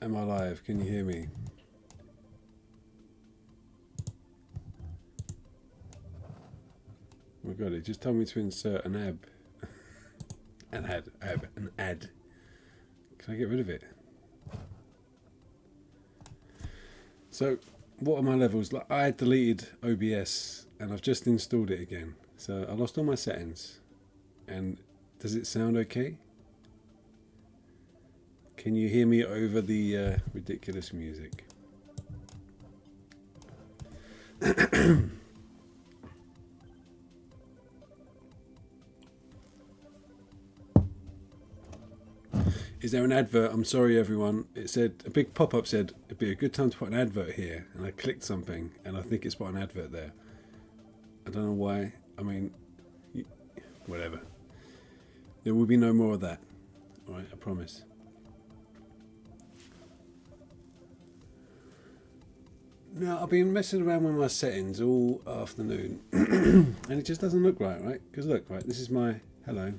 Am I live? Can you hear me? Oh my god, it just told me to insert an ab. An ad. Can I get rid of it? So, what are my levels? Like, I deleted OBS and I've just installed it again. So I lost all my settings. And does it sound okay? Can you hear me over the ridiculous music? Is there an advert? I'm sorry, everyone. It said, a big pop-up said, it'd be a good time to put an advert here. And I clicked something, and I think it's put an advert there. I don't know why. I mean, whatever. There will be no more of that. All right, I promise. Now, I've been messing around with my settings all afternoon. And it just doesn't look right? Because look, right, this is my... Hello.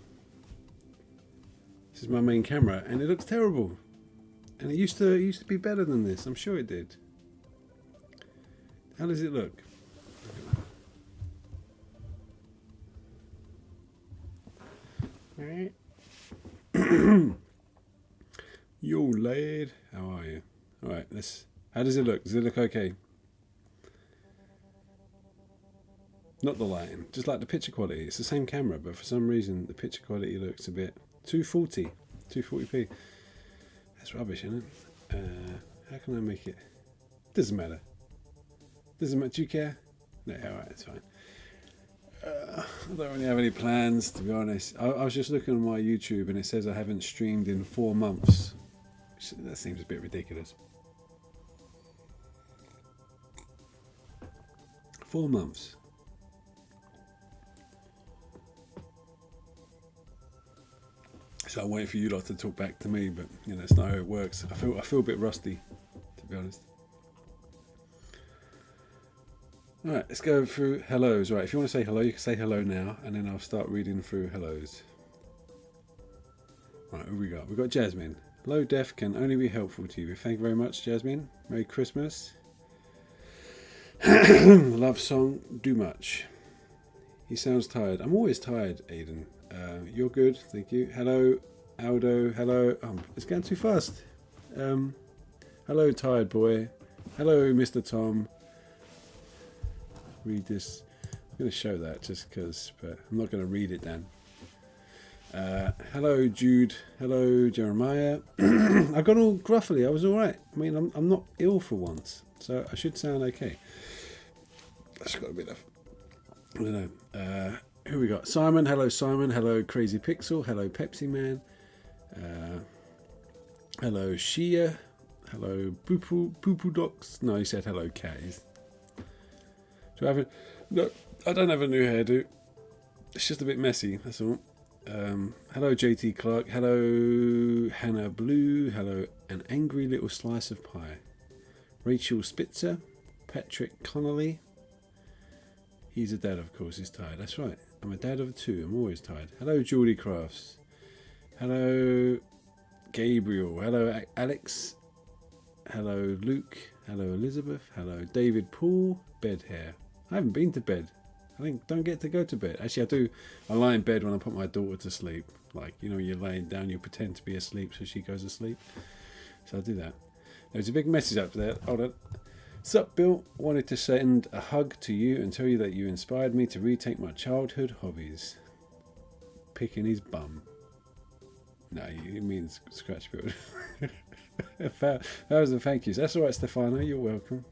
This is my main camera, and it looks terrible. And it used to be better than this. I'm sure it did. How does it look? Yo, lad. How are you? All right. Let's. How does it look? Does it look okay? Not the lighting, just like the picture quality. It's the same camera, but for some reason the picture quality looks a bit 240, 240p. That's rubbish, isn't it? How can I make it? Doesn't matter. Doesn't matter. Do you care? No, alright, it's fine. I don't really have any plans, to be honest. I was just looking on my YouTube and it says I haven't streamed in 4 months. That seems a bit ridiculous. 4 months. So I'm waiting for you lot to talk back to me, but you know, it's not how it works. I feel a bit rusty, to be honest. Alright, let's go through hellos. Right, if you want to say hello, you can say hello now, and then I'll start reading through hellos. Right, who we got? We've got Jasmine. Low def can only be helpful to you. Thank you very much, Jasmine. Merry Christmas. Love song, do much. He sounds tired. I'm always tired, Aiden. You're good, thank you. Hello, Aldo. Hello. It's going too fast. Hello, tired boy. Hello, Mr. Tom. Read this. I'm going to show that just because, but I'm not going to read it, Dan. Hello, Jude. Hello, Jeremiah. I got all gruffly. I was all right. I mean, I'm not ill for once, so I should sound okay. That's got a bit of, I don't know. Who we got? Simon. Hello, Simon. Hello, Crazy Pixel. Hello, Pepsi Man. Hello, Shia. Hello, Poo Docs. No, he said hello, Kaz. Do I have it? No, I don't have a new hairdo. It's just a bit messy, that's all. Hello, JT Clark. Hello, Hannah Blue. Hello, An Angry Little Slice of Pie. Rachel Spitzer. Patrick Connolly. He's a dad, of course, he's tired. That's right. I'm a dad of 2. I'm always tired. Hello, Geordie Crafts. Hello, Gabriel. Hello, Alex. Hello, Luke. Hello, Elizabeth. Hello, David Poole. Bed hair. I haven't been to bed. I don't get to go to bed. Actually, I do. I lie in bed when I put my daughter to sleep. Like, you know, you're laying down, you pretend to be asleep so she goes to sleep. So I do that. There's a big message up there. Hold on. Sup, Bill? Wanted to send a hug to you and tell you that you inspired me to retake my childhood hobbies. Picking his bum. No, he means scratch build. 1,000 thank yous. That's alright, Stefano. You're welcome.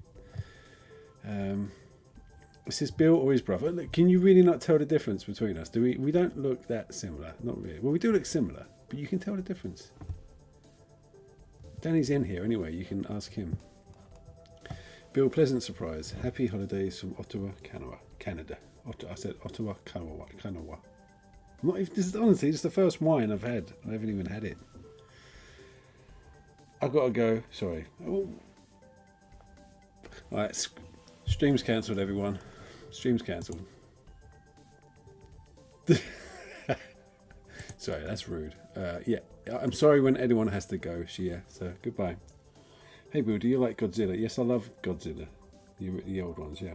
Is this Bill or his brother? Look, can you really not tell the difference between us? We don't look that similar. Not really. Well, we do look similar, but you can tell the difference. Danny's in here anyway. You can ask him. Bill, pleasant surprise. Happy holidays from Ottawa, Canada. I said Ottawa, Kanawha. I'm not even, this is honestly just the first wine I've had. I haven't even had it. I've got to go. Sorry. Oh. Alright, stream's cancelled, everyone. Stream's cancelled. Sorry, that's rude. Yeah, I'm sorry when anyone has to go, Shia. So, goodbye. Hey Boo, do you like Godzilla? Yes, I love Godzilla. The old ones, yeah.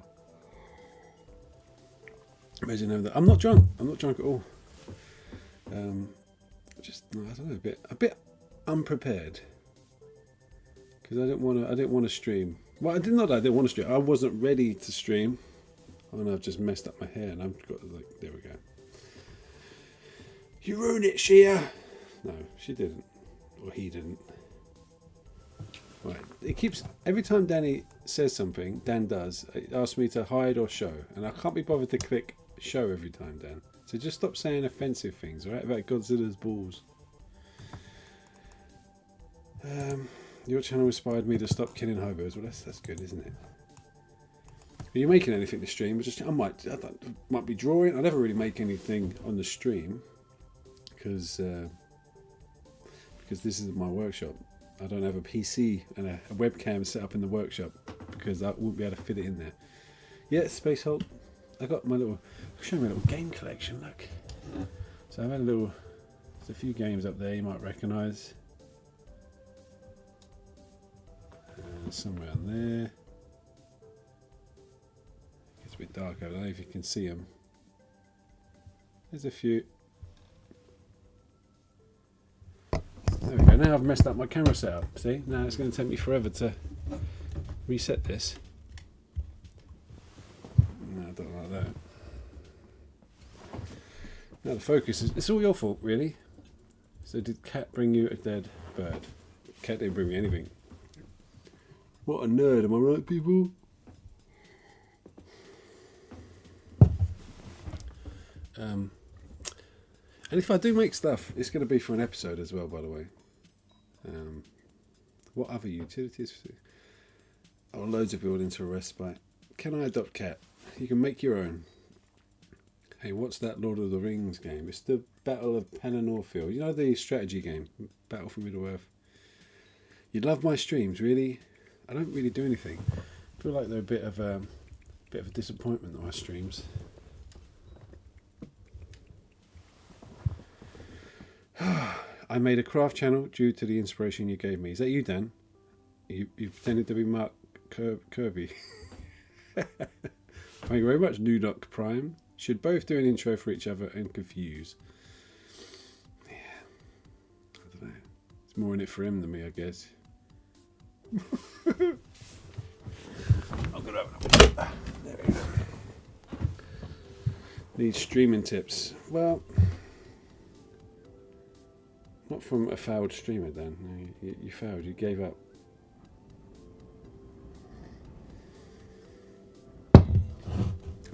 Imagine having that. I'm not drunk. I'm not drunk at all. Just no, I don't know, a bit unprepared because I didn't want to stream. Well, I didn't want to stream. I wasn't ready to stream, and I've just messed up my hair, and I've got like, there we go. You ruined it, Shia. No, she didn't, or he didn't. Right, it keeps every time Danny says something. Dan does. It asks me to hide or show, and I can't be bothered to click show every time, Dan. So just stop saying offensive things, all right? About Godzilla's balls. Your channel inspired me to stop killing hobos. Well, that's good, isn't it? Are you making anything to stream? I might be drawing. I never really make anything on the stream because this isn't my workshop. I don't have a PC and a webcam set up in the workshop because I wouldn't be able to fit it in there. Yeah, Space Hulk. I got my little. I'll show you my little game collection. Look. So I've had there's a few games up there you might recognise. Somewhere on there. It's a bit dark. I don't know if you can see them. There's a few. There we go. Now I've messed up my camera setup. See? Now it's going to take me forever to reset this. No, I don't like that. Now the focus is... It's all your fault, really. So did Cat bring you a dead bird? Cat didn't bring me anything. What a nerd, am I right, people? And if I do make stuff, it's going to be for an episode as well, by the way. What other utilities? Oh, loads of buildings for respite. Can I adopt Cat? You can make your own. Hey, what's that Lord of the Rings game? It's the Battle of Pennorfield. You know the strategy game, Battle for Middle-earth. You love my streams, really? I don't really do anything. I feel like they're a bit of a disappointment, my streams. I made a craft channel due to the inspiration you gave me. Is that you, Dan? You pretended to be Mark Kirby. Thank you very much, Nudoc Prime. Should both do an intro for each other and confuse. Yeah, I don't know. It's more in it for him than me, I guess. I'm gonna there we go. Need streaming tips. Well, not from a failed streamer, Dan. No, you failed. You gave up.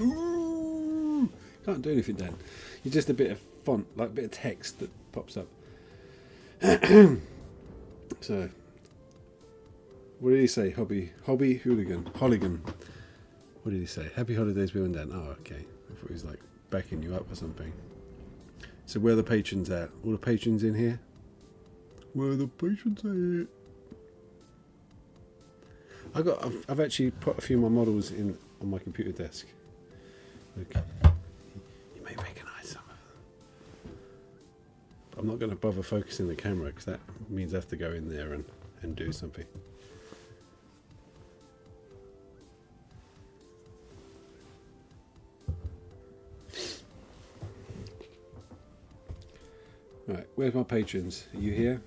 Ooh, can't do anything, Dan. You're just a bit of font, like a bit of text that pops up. So, what did he say? Hobby hooligan. What did he say? Happy holidays, Bill and Dan. Oh, okay. I thought he was like backing you up or something. So where are the patrons at? All the patrons in here? Where are the patrons at? I've actually put a few of my models in on my computer desk. Look, you may recognise some of them. But I'm not going to bother focusing the camera because that means I have to go in there and do something. Right, where's my patrons? Are you here?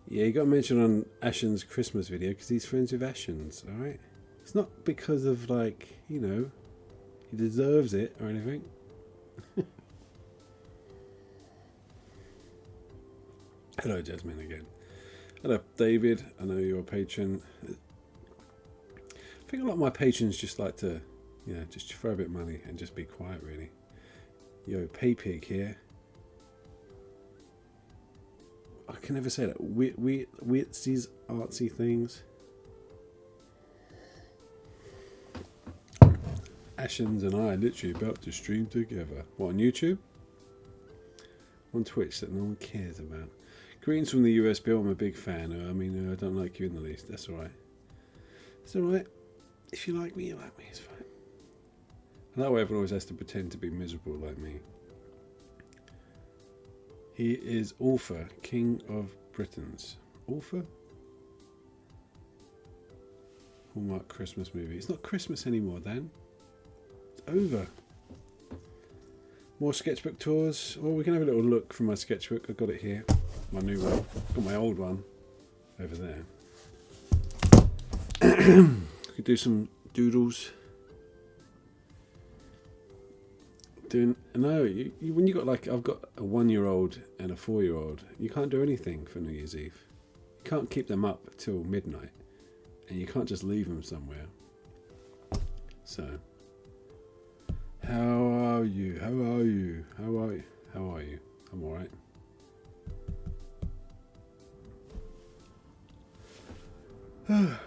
Yeah, you got to mention on Ashen's Christmas video because he's friends with Ashens, alright? It's not because of, like, you know, he deserves it or anything. Hello, Jasmine, again. Hello, David. I know you're a patron. I think a lot of my patrons just like to, you know, just throw a bit of money and just be quiet, really. Yo, Paypig here. I can never say that. Witsy's artsy things. Ashens and I are literally about to stream together. What, on YouTube? On Twitch that no one cares about. Greetings from the US, Bill. I'm a big fan. I don't like you in the least. That's alright. It's alright. If you like me, you like me. It's fine. And that way everyone always has to pretend to be miserable like me. He is Ulfa, King of Britons. Author? Hallmark Christmas movie. It's not Christmas anymore, Dan. It's over. More sketchbook tours. Well, we can have a little look from my sketchbook. I've got it here. My new one. I've got my old one over there. Could do some doodles. When you got like, I've got a 1-year-old and a 4-year-old, you can't do anything for New Year's Eve. You can't keep them up till midnight, and you can't just leave them somewhere. So, how are you? How are you? How are you? How are you? I'm alright.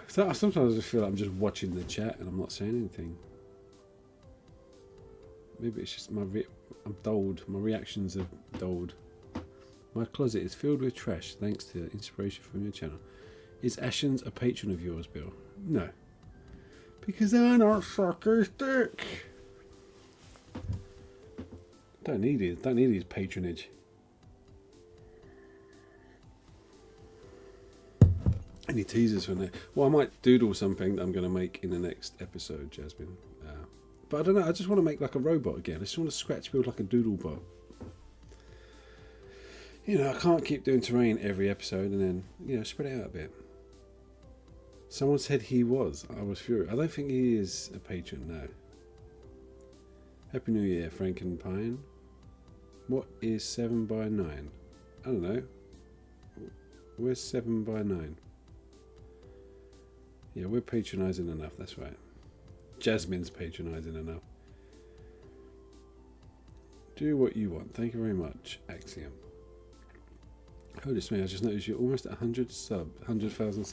So sometimes I just feel like I'm just watching the chat and I'm not saying anything. Maybe it's just I'm dulled. My reactions are dulled. My closet is filled with trash thanks to inspiration from your channel. Is Ashens a patron of yours, Bill? No. Because they're not suckers dick. Don't need his patronage. Any teasers from there? Well, I might doodle something that I'm going to make in the next episode, Jasmine. But I don't know, I just want to make like a robot again. I just want to scratch build like a doodle bot. You know, I can't keep doing terrain every episode and then, you know, spread it out a bit. Someone said he was. I was furious. I don't think he is a patron, no. Happy New Year, Frankenpine. What is 7 by 9? I don't know. Where's 7 by 9? Yeah, we're patronising enough, that's right. Jasmine's patronising enough. Do what you want. Thank you very much, Axiom. Oh, this man, I just noticed you're almost at 100,000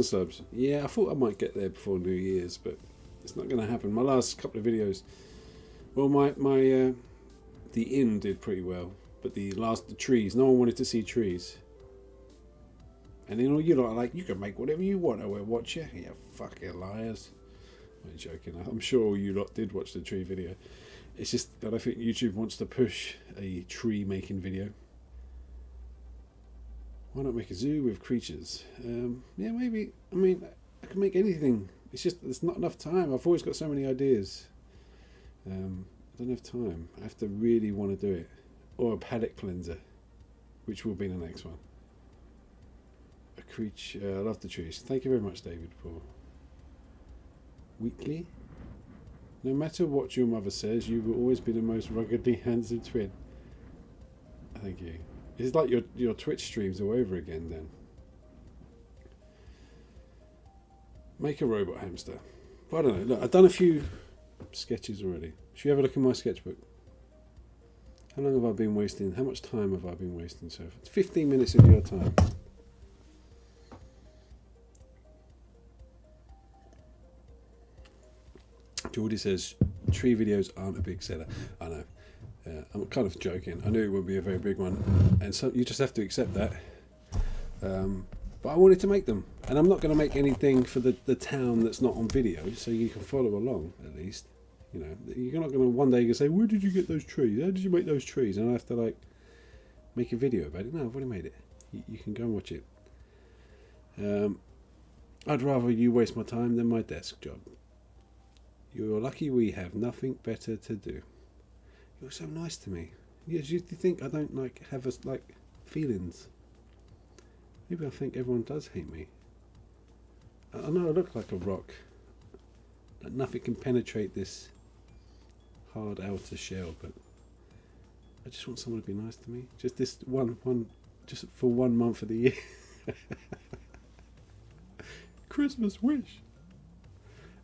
subs. Yeah, I thought I might get there before New Year's, but it's not going to happen. My last couple of videos, well, the inn did pretty well, but the trees, no one wanted to see trees. And then all you lot are like, you can make whatever you want, I will watch you. You fucking liars. I'm joking. I'm sure you lot did watch the tree video. It's just, I don't think YouTube wants to push a tree making video. Why not make a zoo with creatures? Yeah, maybe. I mean, I can make anything. It's just, there's not enough time. I've always got so many ideas. I don't have time. I have to really want to do it. Or a palette cleanser, which will be the next one. A creature. I love the trees. Thank you very much, David, for weekly. No matter what your mother says, you will always be the most ruggedly handsome twin. Thank you. It's like your Twitch streams all over again then. Make a robot hamster. But I don't know. Look, I've done a few sketches already. Should you have a look in my sketchbook? How long have I been wasting? How much time have I been wasting so far? It's 15 minutes of your time. Geordie says, tree videos aren't a big seller. I know. I'm kind of joking. I knew it would be a very big one. And so you just have to accept that. But I wanted to make them. And I'm not going to make anything for the town that's not on video, so you can follow along at least. You know, you're not going to one day you can say, where did you get those trees? How did you make those trees? And I have to like make a video about it. No, I've already made it. You can go and watch it. I'd rather you waste my time than my desk job. You're lucky we have nothing better to do. You're so nice to me. Yeah, do you think I don't have feelings? Maybe I think everyone does hate me. I know I look like a rock. That nothing can penetrate this hard outer shell, but I just want someone to be nice to me. Just this one, just for 1 month of the year. Christmas wish.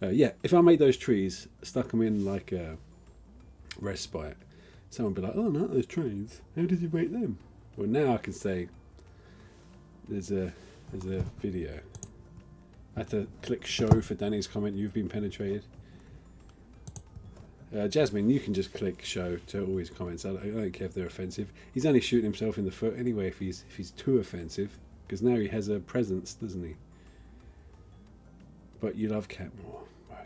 Yeah, if I made those trees, stuck them in like a respite, someone would be like, oh, not those trees. How did you make them? Well, now I can say, there's a video. I had to click show for Danny's comment, you've been penetrated. Jasmine, you can just click show to all his comments. I don't care if they're offensive. He's only shooting himself in the foot anyway if he's too offensive, because now he has a presence, doesn't he? But you love Cat more. Well,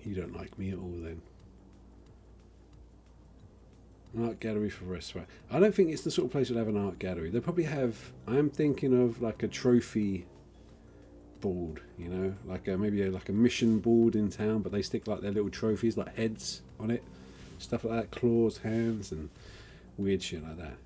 you don't like me at all then. An art gallery for restaurant. I don't think it's the sort of place that have an art gallery. They probably have. I'm thinking of like a trophy board, you know, like like a mission board in town, but they stick like their little trophies, like heads on it, stuff like that, claws, hands, and weird shit like that.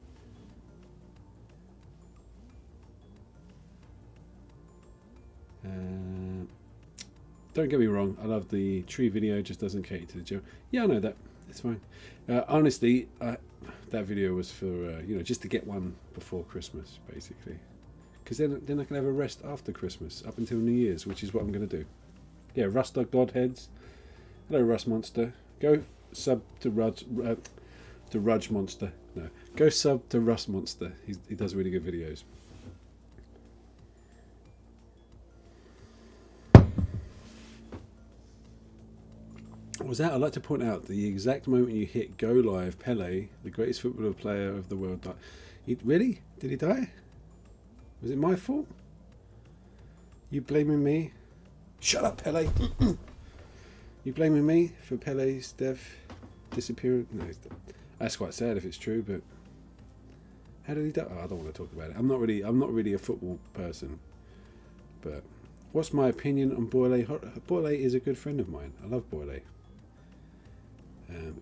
Don't get me wrong, I love the tree video, just doesn't cater to the gym. Yeah, I know that. It's fine. Honestly, that video was for you know, just to get one before Christmas, basically, because then I can have a rest after Christmas up until New Year's, which is what I'm going to do. Yeah, Ruster Godheads. Hello, Rust Monster. Go sub to Rudge Monster. No, go sub to Rust Monster. He does really good videos. Was that? I'd like to point out the exact moment you hit go live, Pele, the greatest footballer player of the world, died. Really? Did he die? Was it my fault? You blaming me? Shut up, Pele. You blaming me for Pele's death, disappearance? No, that's quite sad if it's true. But how did he die? Oh, I don't want to talk about it. I'm not really a football person. But what's my opinion on Boyle? Boyle is a good friend of mine. I love Boyle.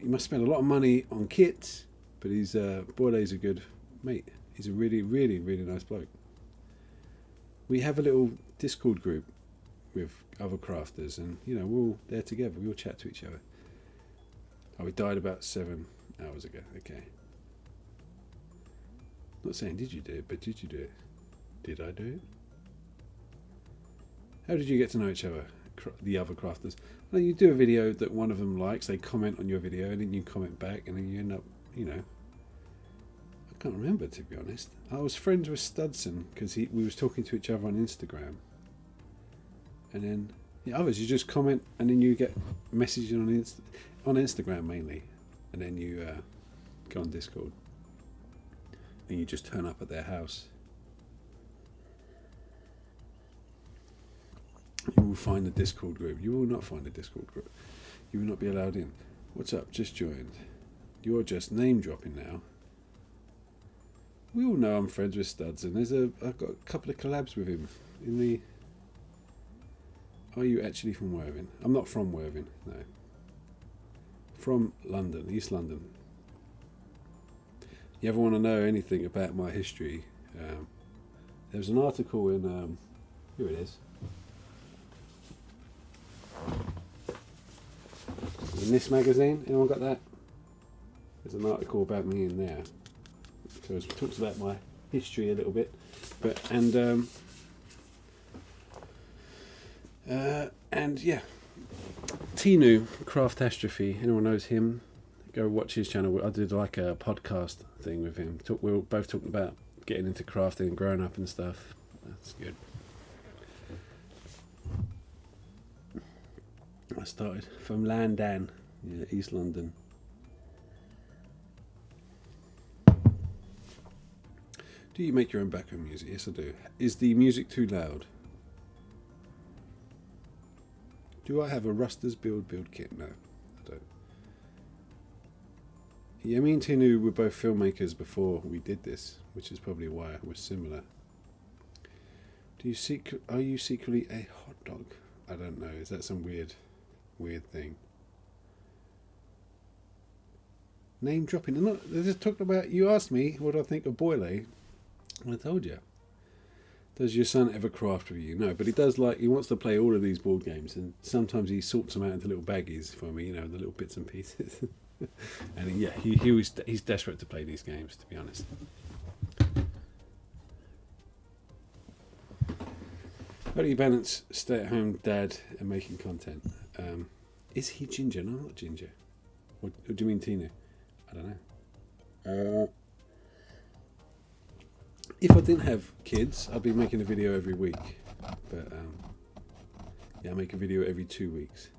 He must spend a lot of money on kits, but Boyle's a good mate. He's a really, really, really nice bloke. We have a little Discord group with other crafters, and you know, we're all there together. We all chat to each other. Oh, he died about 7 hours ago. Okay. Not saying did you do it, but did you do it? Did I do it? How did you get to know each other, the other crafters? Well, you do a video that one of them likes, they comment on your video, and then you comment back, and then you end up, you know. I can't remember, to be honest. I was friends with Studson because we was talking to each other on Instagram, and then the others you just comment, and then you get messages on Instagram mainly, and then you go on Discord, and you just turn up at their house. You will find the Discord group. You will not find the Discord group. You will not be allowed in. What's up? Just joined. You're just name dropping now. We all know I'm friends with Studs, and I've got a couple of collabs with him. Are you actually from Worthing? I'm not from Worthing. No. From London, East London. You ever want to know anything about my history? There was an article in here it is. In this magazine, anyone got that? There's an article about me in there. So it talks about my history a little bit, and yeah, Tinu Craftastrophe. Anyone knows him? Go watch his channel. I did like a podcast thing with him. We were both talking about getting into crafting and growing up and stuff. That's good. I started from Landan, yeah, East London. Do you make your own background music? Yes, I do. Is the music too loud? Do I have a Ruster's build kit? No, I don't. Yeah, me and Tinu were both filmmakers before we did this, which is probably why we're similar. Are you secretly a hot dog? I don't know. Is that some weird thing? Name dropping. They're just talking about. You asked me what I think of Boyle. I told you. Does your son ever craft with you? No, but he does. He wants to play all of these board games, and sometimes he sorts them out into little baggies for me. You know, the little bits and pieces. And yeah, he's desperate to play these games, to be honest. How do you balance stay-at-home dad and making content? Is he ginger? No, I'm not ginger. What do you mean, Tina? I don't know. If I didn't have kids, I'd be making a video every week. But yeah, I make a video every 2 weeks.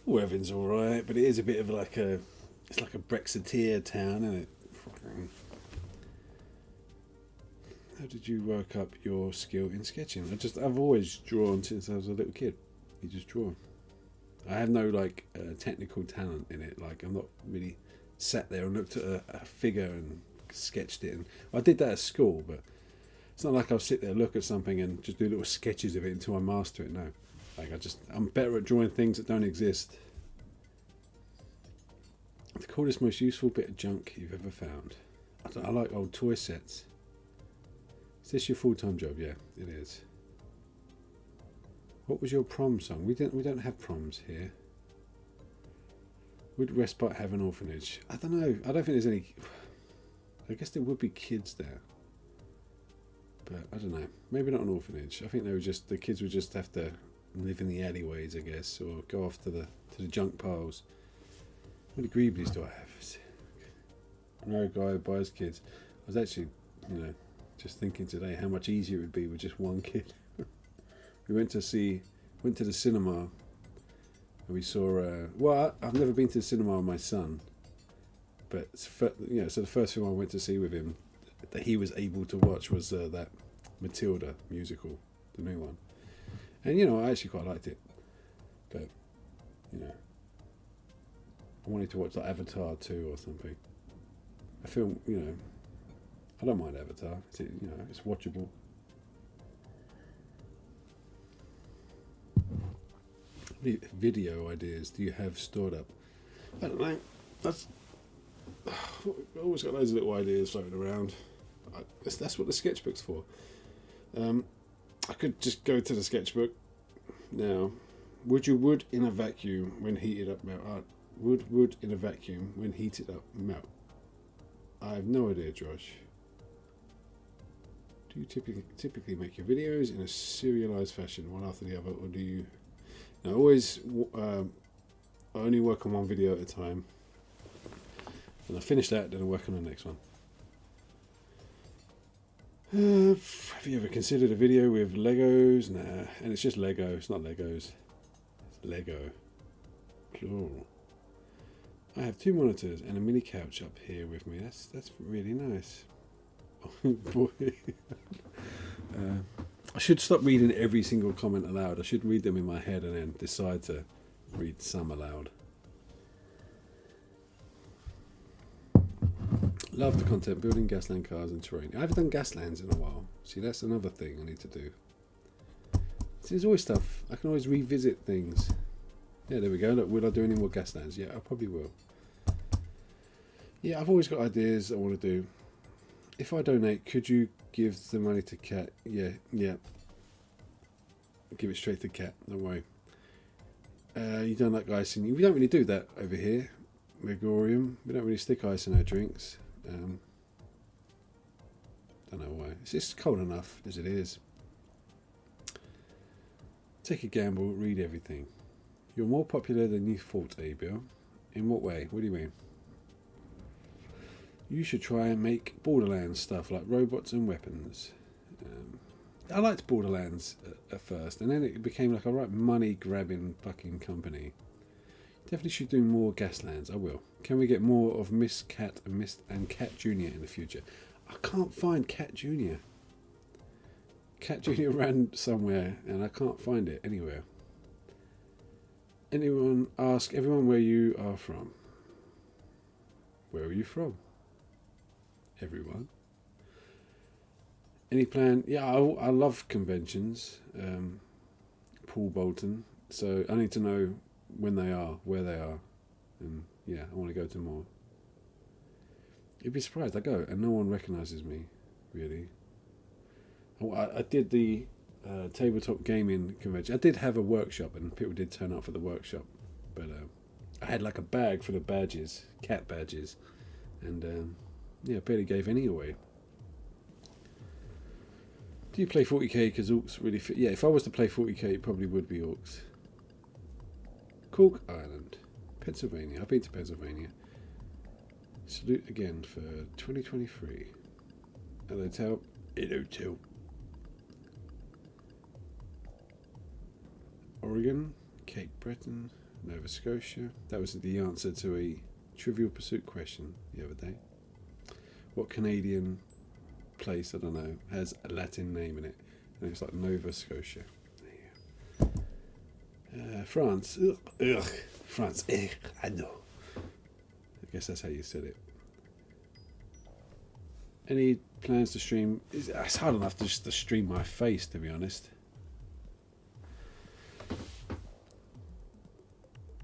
Worthing's alright, but it is a bit of it's like a Brexiteer town, isn't it? How did you work up your skill in sketching? I've always drawn since I was a little kid. You just draw. I have no like technical talent in it. Like I'm not really sat there and looked at a figure and sketched it. And I did that at school, but it's not like I'll sit there, look at something, and just do little sketches of it until I master it. No, like I'm better at drawing things that don't exist. The coolest, most useful bit of junk you've ever found. I like old toy sets. Is this your full-time job? Yeah, it is. What was your prom song? We don't have proms here. Would Respite have an orphanage? I don't know. I don't think there's any. I guess there would be kids there, but I don't know. Maybe not an orphanage. I think the kids would just have to live in the alleyways, I guess, or go off to the junk piles. How many Greeblies do I have? I know a guy who buys kids. I was actually, just thinking today how much easier it would be with just one kid. We went to the cinema, and we saw. I've never been to the cinema with my son, but so the first film I went to see with him that he was able to watch was that Matilda musical, the new one, and I actually quite liked it, but I wanted to watch like Avatar 2 or something. A film, I don't mind Avatar. It's watchable. How many video ideas do you have stored up? I don't know. I've always got loads of little ideas floating around. That's what the sketchbook's for. I could just go to the sketchbook now. Would you wood in a vacuum when heated up melt? Wood in a vacuum when heated up melt? I have no idea, Josh. Do you typically make your videos in a serialized fashion, one after the other, or do you? I always I only work on one video at a time, and I finish that, then I work on the next one. Have you ever considered a video with Legos? Nah, and it's just Lego. It's not Legos. It's Lego. Plural. I have 2 monitors and a mini couch up here with me. That's really nice. Oh boy. I should stop reading every single comment aloud. I should read them in my head and then decide to read some aloud. Love the content, building gasland cars and terrain. I haven't done gaslands in a while. See, that's another thing I need to do. See, there's always stuff. I can always revisit things. Yeah, there we go. Look, will I do any more gaslands? Yeah, I probably will. Yeah, I've always got ideas I want to do. If I donate, could you give the money to Cat? Yeah. Give it straight to Cat, don't worry. You don't like icing. We don't really do that over here. Megorium. We don't really stick ice in our drinks. Don't know why. It's just cold enough as it is. Take a gamble, read everything. You're more popular than you thought, Abel. In what way? What do you mean? You should try and make Borderlands stuff like robots and weapons. I liked Borderlands at first, and then it became like a right money-grabbing fucking company. Definitely should do more Gaslands. I will. Can we get more of Miss Cat and Cat Jr. in the future? I can't find Cat Jr. Cat Jr. ran somewhere, and I can't find it anywhere. Ask everyone where you are from. Where are you from? Everyone. Any plan? Yeah, I love conventions. Paul Bolton. So I need to know when they are, where they are, and yeah, I want to go to more. You'd be surprised. I go and no one recognises me, really. I did the tabletop gaming convention. I did have a workshop, and people did turn up for the workshop, but I had like a bag full of badges, cat badges, and I barely gave any away. Do you play 40k because Orcs really fit? Yeah, if I was to play 40k, it probably would be Orcs. Cork Island, Pennsylvania. I've been to Pennsylvania. Salute again for 2023. Hello, Tal. Hello, Tal. Oregon, Cape Breton, Nova Scotia. That was the answer to a Trivial Pursuit question the other day. What Canadian place, I don't know, has a Latin name in it? And it's like Nova Scotia. France. Ugh. Ugh. France. I know. I guess that's how you said it. Any plans to stream? It's hard enough to just to stream my face, to be honest.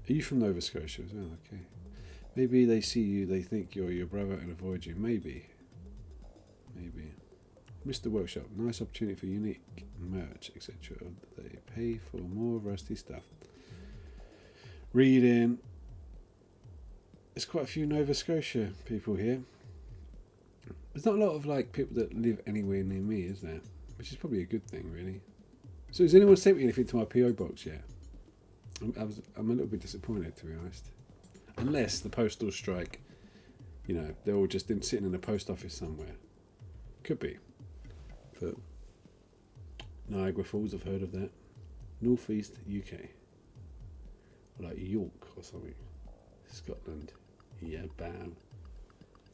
Are you from Nova Scotia as well? Okay. Maybe they see you, they think you're your brother and avoid you. Maybe. Maybe. Mr. Workshop. Nice opportunity for unique merch, etc. They pay for more rusty stuff. Reading. There's quite a few Nova Scotia people here. There's not a lot of like people that live anywhere near me, is there? Which is probably a good thing, really. So has anyone sent me anything to my PO box yet? I'm a little bit disappointed, to be honest. Unless the postal strike, you know, they're all just sitting in a post office somewhere. Could be. But Niagara Falls, I've heard of that. Northeast UK. Or like York or something. Scotland. Yeah, bam.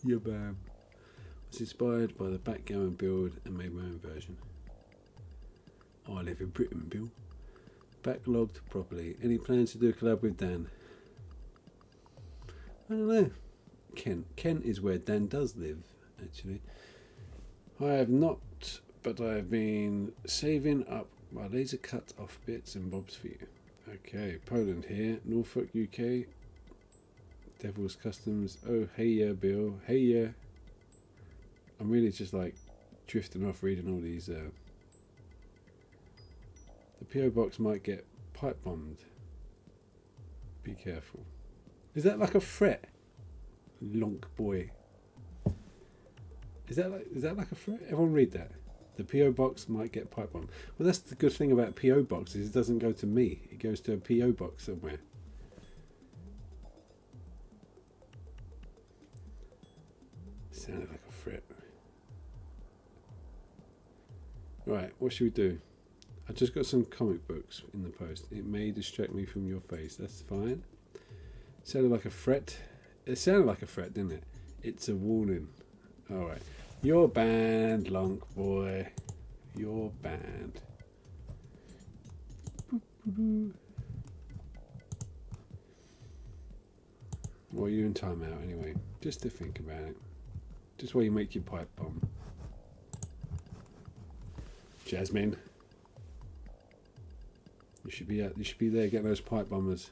Yeah, bam. I was inspired by the backgammon build and made my own version. I live in Britain, Bill. Backlogged properly. Any plans to do a collab with Dan? I don't know. Kent is where Dan does live, actually. I have not, but I have been saving up my laser cut off bits and bobs for you. Okay, Poland here. Norfolk, UK. Devil's Customs. Oh, hey yeah, Bill. Hey yeah. I'm really just like drifting off reading all these. The PO box might get pipe bombed. Be careful. Is that like a threat? Lonk boy. Is that like a threat? Everyone read that. The PO box might get pipe bombed. Well, that's the good thing about PO boxes. It doesn't go to me. It goes to a PO box somewhere. Sounded like a threat. Right, what should we do? I just got some comic books in the post. It may distract me from your face. That's fine. Sounded like a threat. It sounded like a threat, didn't it? It's a warning. Alright. You're banned, Lonk boy. You're banned. Well, you're in timeout anyway. Just to think about it. Just while you make your pipe bomb. Jasmine. You should be there getting those pipe bombers.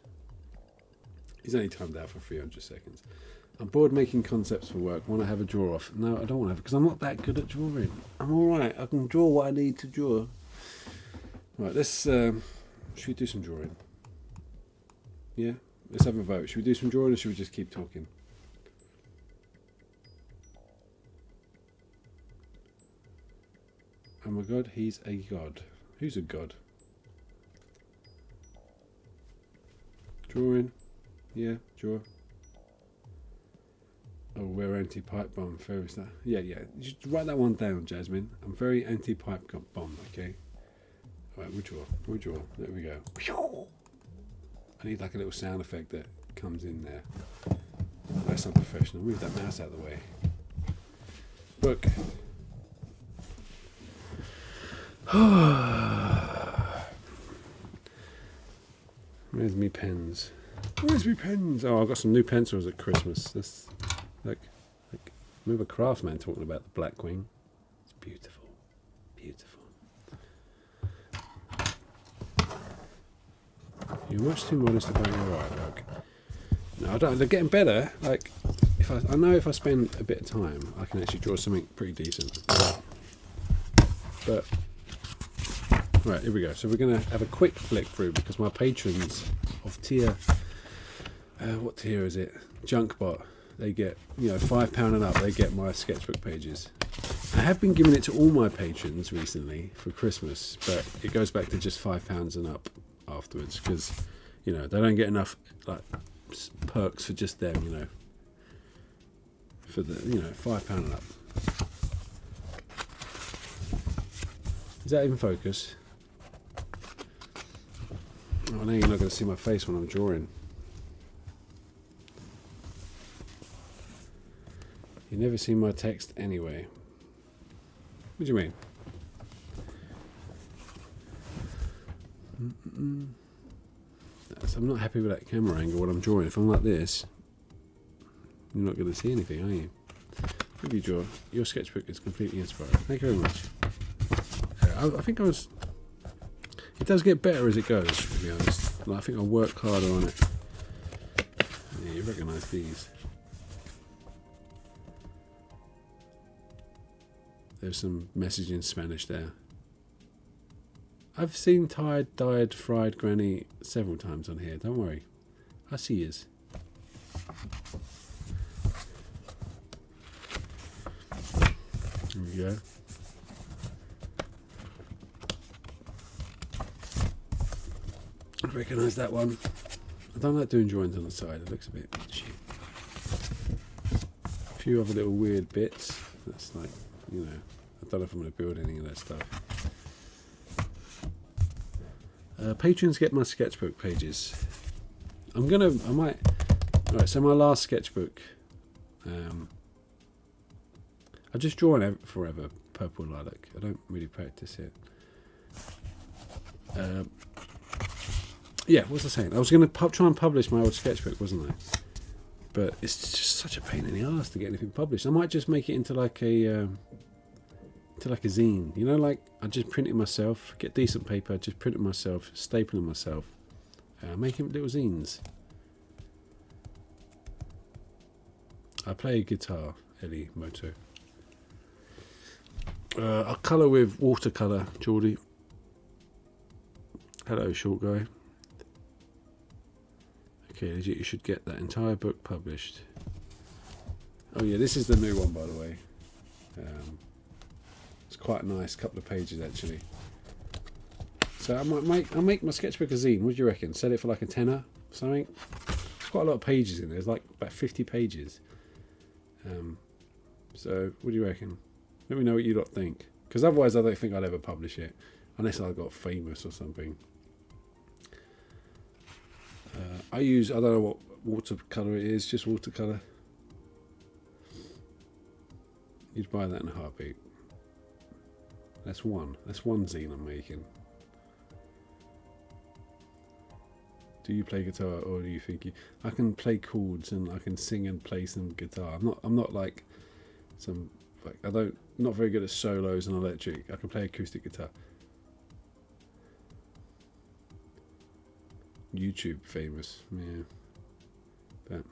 He's only timed out for 300 seconds. I'm bored making concepts for work. Want to have a draw off? No, I don't want to have, because I'm not that good at drawing. I'm alright. I can draw what I need to draw. Right, let's should we do some drawing? Yeah? Let's have a vote. Should we do some drawing or should we just keep talking? Oh my god, he's a god. Who's a god? Drawing. Yeah, draw. Oh, we're anti-pipe bomb. Fair is that? Yeah. Just write that one down, Jasmine. I'm very anti-pipe bomb, okay? Alright, we'll draw. There we go. I need like a little sound effect that comes in there. That's not professional. Move that mouse out of the way. Book. Where's me pens? Where's me pens? Oh, I got some new pencils at Christmas. That's like remember Craftsman talking about the Blackwing. It's beautiful, beautiful. You're much too modest about your artwork. No, I don't. They're getting better. Like, I know if I spend a bit of time, I can actually draw something pretty decent. But right, here we go. So we're going to have a quick flick through because my patrons of tier, what tier is it? Junkbot. They get, £5 and up. They get my sketchbook pages. I have been giving it to all my patrons recently for Christmas, but it goes back to just £5 and up afterwards because, they don't get enough like perks for just them, for the, £5 and up. Is that even focus? Oh, now you're not going to see my face when I'm drawing. You never see my text anyway. What do you mean? I'm not happy with that camera angle when I'm drawing. If I'm like this, you're not going to see anything, are you? If you draw, your sketchbook is completely inspiring. Thank you very much. I think I was... It does get better as it goes, to be honest. Like, I think I'll work harder on it. Yeah, you recognise these. There's some message in Spanish there. I've seen tired, dyed, fried granny several times on here. Don't worry. I see yous. There we go. I recognise that one. I don't like doing drawings on the side. It looks a bit shit. A few other little weird bits. That's like, you know, I don't know if I'm going to build any of that stuff. Patrons get my sketchbook pages. I might. Alright, so my last sketchbook. I've just drawn forever purple lilac. I don't really practice it. Yeah, what was I saying? I was going to try and publish my old sketchbook, wasn't I? But it's just such a pain in the ass to get anything published. I might just make it into like a zine. You know, like I just print it myself, get decent paper, just print it myself, staple it myself, make it little zines. I play guitar, Ellie Moto. I'll colour with watercolour, Geordie. Hello, short guy. Okay, you should get that entire book published. Oh yeah, this is the new one, by the way. It's quite a nice couple of pages actually. So I'll make my sketchbook a zine. What do you reckon? Sell it for like a tenner or something? There's quite a lot of pages in there. There's like about 50 pages. So what do you reckon? Let me know what you lot think. Because otherwise I don't think I'd ever publish it. Unless I got famous or something. I don't know what watercolour it is, just watercolour. You'd buy that in a heartbeat. That's one zine I'm making. Do you play guitar, or do you think I can play chords and I can sing and play some guitar? I'm not like some, like, not very good at solos and electric. I can play acoustic guitar. YouTube famous, yeah. But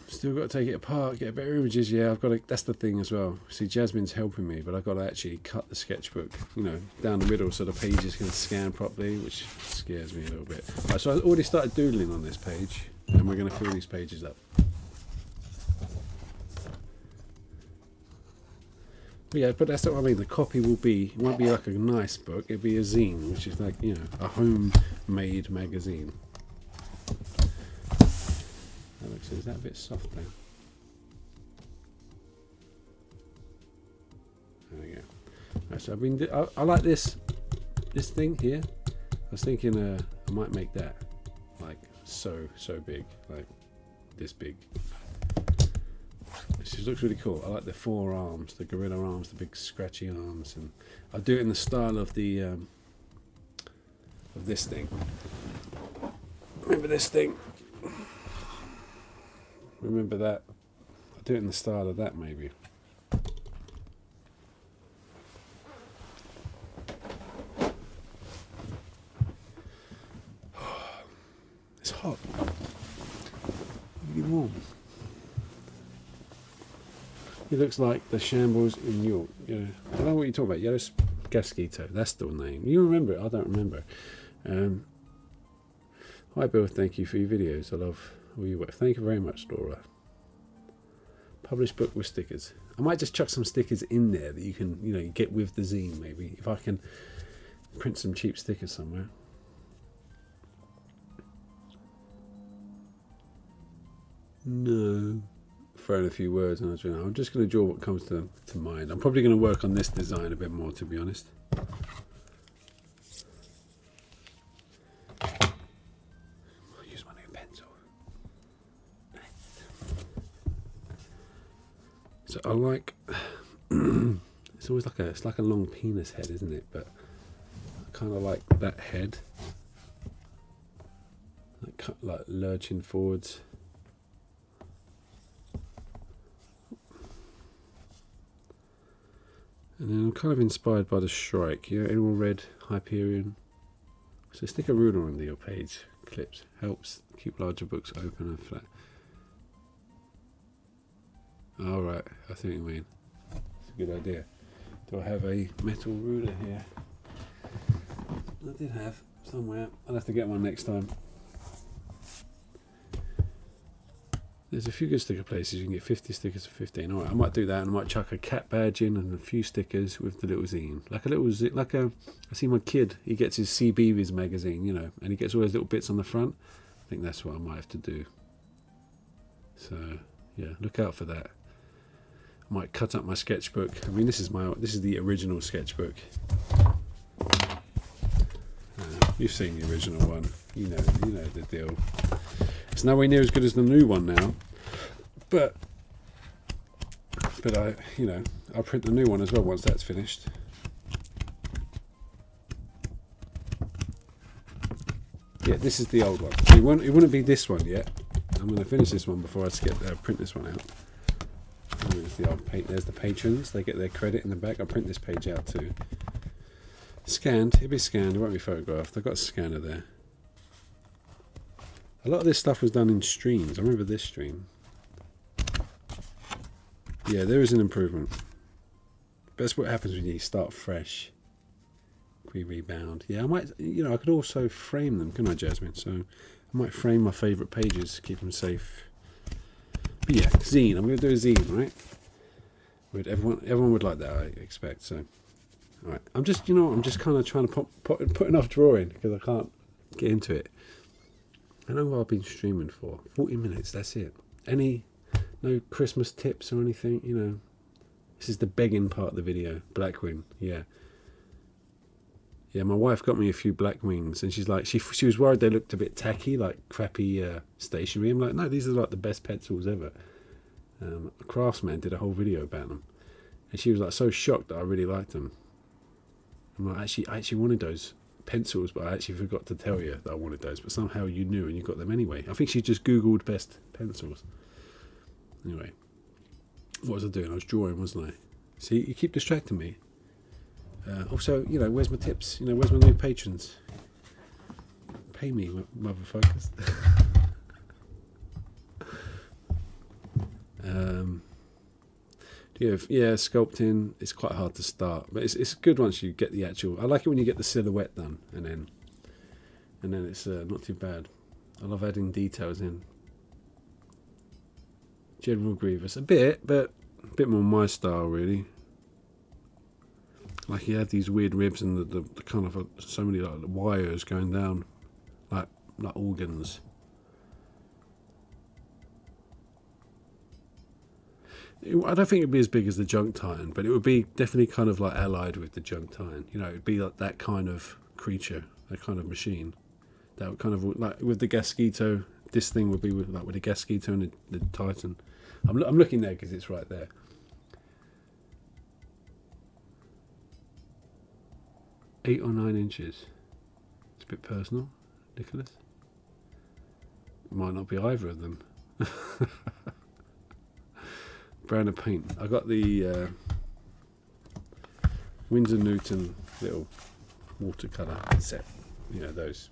still got to take it apart, get better images. Yeah, I've got to. That's the thing as well. See, Jasmine's helping me, but I've got to actually cut the sketchbook, you know, down the middle so the pages can scan properly, which scares me a little bit. Right, so I already started doodling on this page, and we're going to fill these pages up. Yeah, but that's what I mean. The copy won't be like a nice book. It'll be a zine, which is like, you know, a homemade magazine. Is that a bit soft now? There we go. Right, so I like this thing here. I was thinking I might make that like so big, like this big. It just looks really cool. I like the four arms, the gorilla arms, the big scratchy arms, and I'll do it in the style of the of this thing. Remember this thing? Remember that? I'll do it in the style of that, maybe. It's hot. Really warm. He looks like the shambles in York. Yeah, I don't know what you're talking about. Yellow Gasquito, that's the name. You remember it? I don't remember. Hi Bill, thank you for your videos. I love all your work. Thank you very much, Laura. Published book with stickers. I might just chuck some stickers in there that you can, you know, get with the zine maybe. If I can print some cheap stickers somewhere. No. Throwing a few words and I'm just going to draw what comes to mind. I'm probably going to work on this design a bit more, to be honest. I'll use my new pencil. So I like it's always like it's like a long penis head, isn't it? But I kind of like that head, like lurching forwards. And then I'm kind of inspired by the Shrike. You know, anyone read Hyperion? So stick a ruler under your page clips. Helps keep larger books open and flat. Alright, I see what you mean. It's a good idea. Do I have a metal ruler here? I did have somewhere. I'll have to get one next time. There's a few good sticker places. You can get 50 stickers for 15. Alright, I might do that, and I might chuck a cat badge in and a few stickers with the little zine. I see my kid, he gets his CBeebies magazine, you know, and he gets all those little bits on the front. I think that's what I might have to do. So, yeah, look out for that. I might cut up my sketchbook. I mean, this is the original sketchbook. You've seen the original one. You know the deal. It's nowhere near as good as the new one now, but I'll print the new one as well once that's finished. Yeah, this is the old one. It wouldn't be this one yet. I'm going to finish this one before I print this one out. There's the old there's the patrons. They get their credit in the back. I'll print this page out too. Scanned. It'll be scanned. It won't be photographed. I've got a scanner there. A lot of this stuff was done in streams. I remember this stream. Yeah, there is an improvement. But that's what happens when you start fresh. We rebound. Yeah, I might. I could also frame them, couldn't I, Jasmine? So I might frame my favourite pages, keep them safe. But yeah, zine. I'm going to do a zine, right? Everyone would like that, I expect. So, all right. I'm just kind of trying to put enough drawing because I can't get into it. I know what I've been streaming for. 40 minutes, that's it. No Christmas tips or anything, This is the begging part of the video. Blackwing, yeah. Yeah, my wife got me a few Blackwings, and she's like, she was worried they looked a bit tacky, like crappy stationery. I'm like, no, these are like the best pencils ever. Craftsman did a whole video about them. And she was like so shocked that I really liked them. I'm like, I actually wanted those pencils, but I actually forgot to tell you that I wanted those, but somehow you knew and you got them anyway. I think she just googled best pencils. Anyway, what was I doing? I was drawing, wasn't I? See, you keep distracting me. Also, where's my tips? Where's my new patrons? Pay me, motherfuckers. Yeah, sculpting, it's quite hard to start, but it's good once you get the actual. I like it when you get the silhouette done, and then it's not too bad. I love adding details in. General Grievous, a bit, but a bit more my style, really. Like he had these weird ribs and the kind of so many like wires going down, like organs. I don't think it'd be as big as the Junk Titan, but it would be definitely kind of like allied with the Junk Titan. It'd be like that kind of creature, that kind of machine. That would kind of like with the Gasquito. This thing would be with the Gasquito and the Titan. I'm looking there because it's right there. 8 or 9 inches. It's a bit personal, Nicholas. It might not be either of them. Brand of paint. I got the Winsor Newton little watercolour set. Those.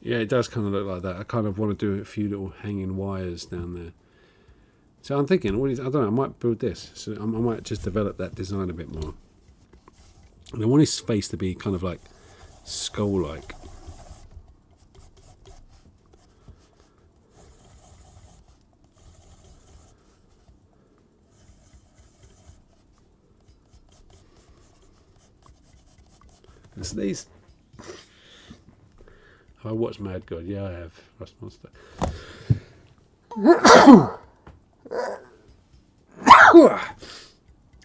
Yeah, it does kind of look like that. I kind of want to do a few little hanging wires down there. So I'm thinking, I don't know, I might build this. So I might just develop that design a bit more. And I want his face to be kind of like skull-like. It's these. Have I watched Mad God? Yeah, I have. Rust Monster.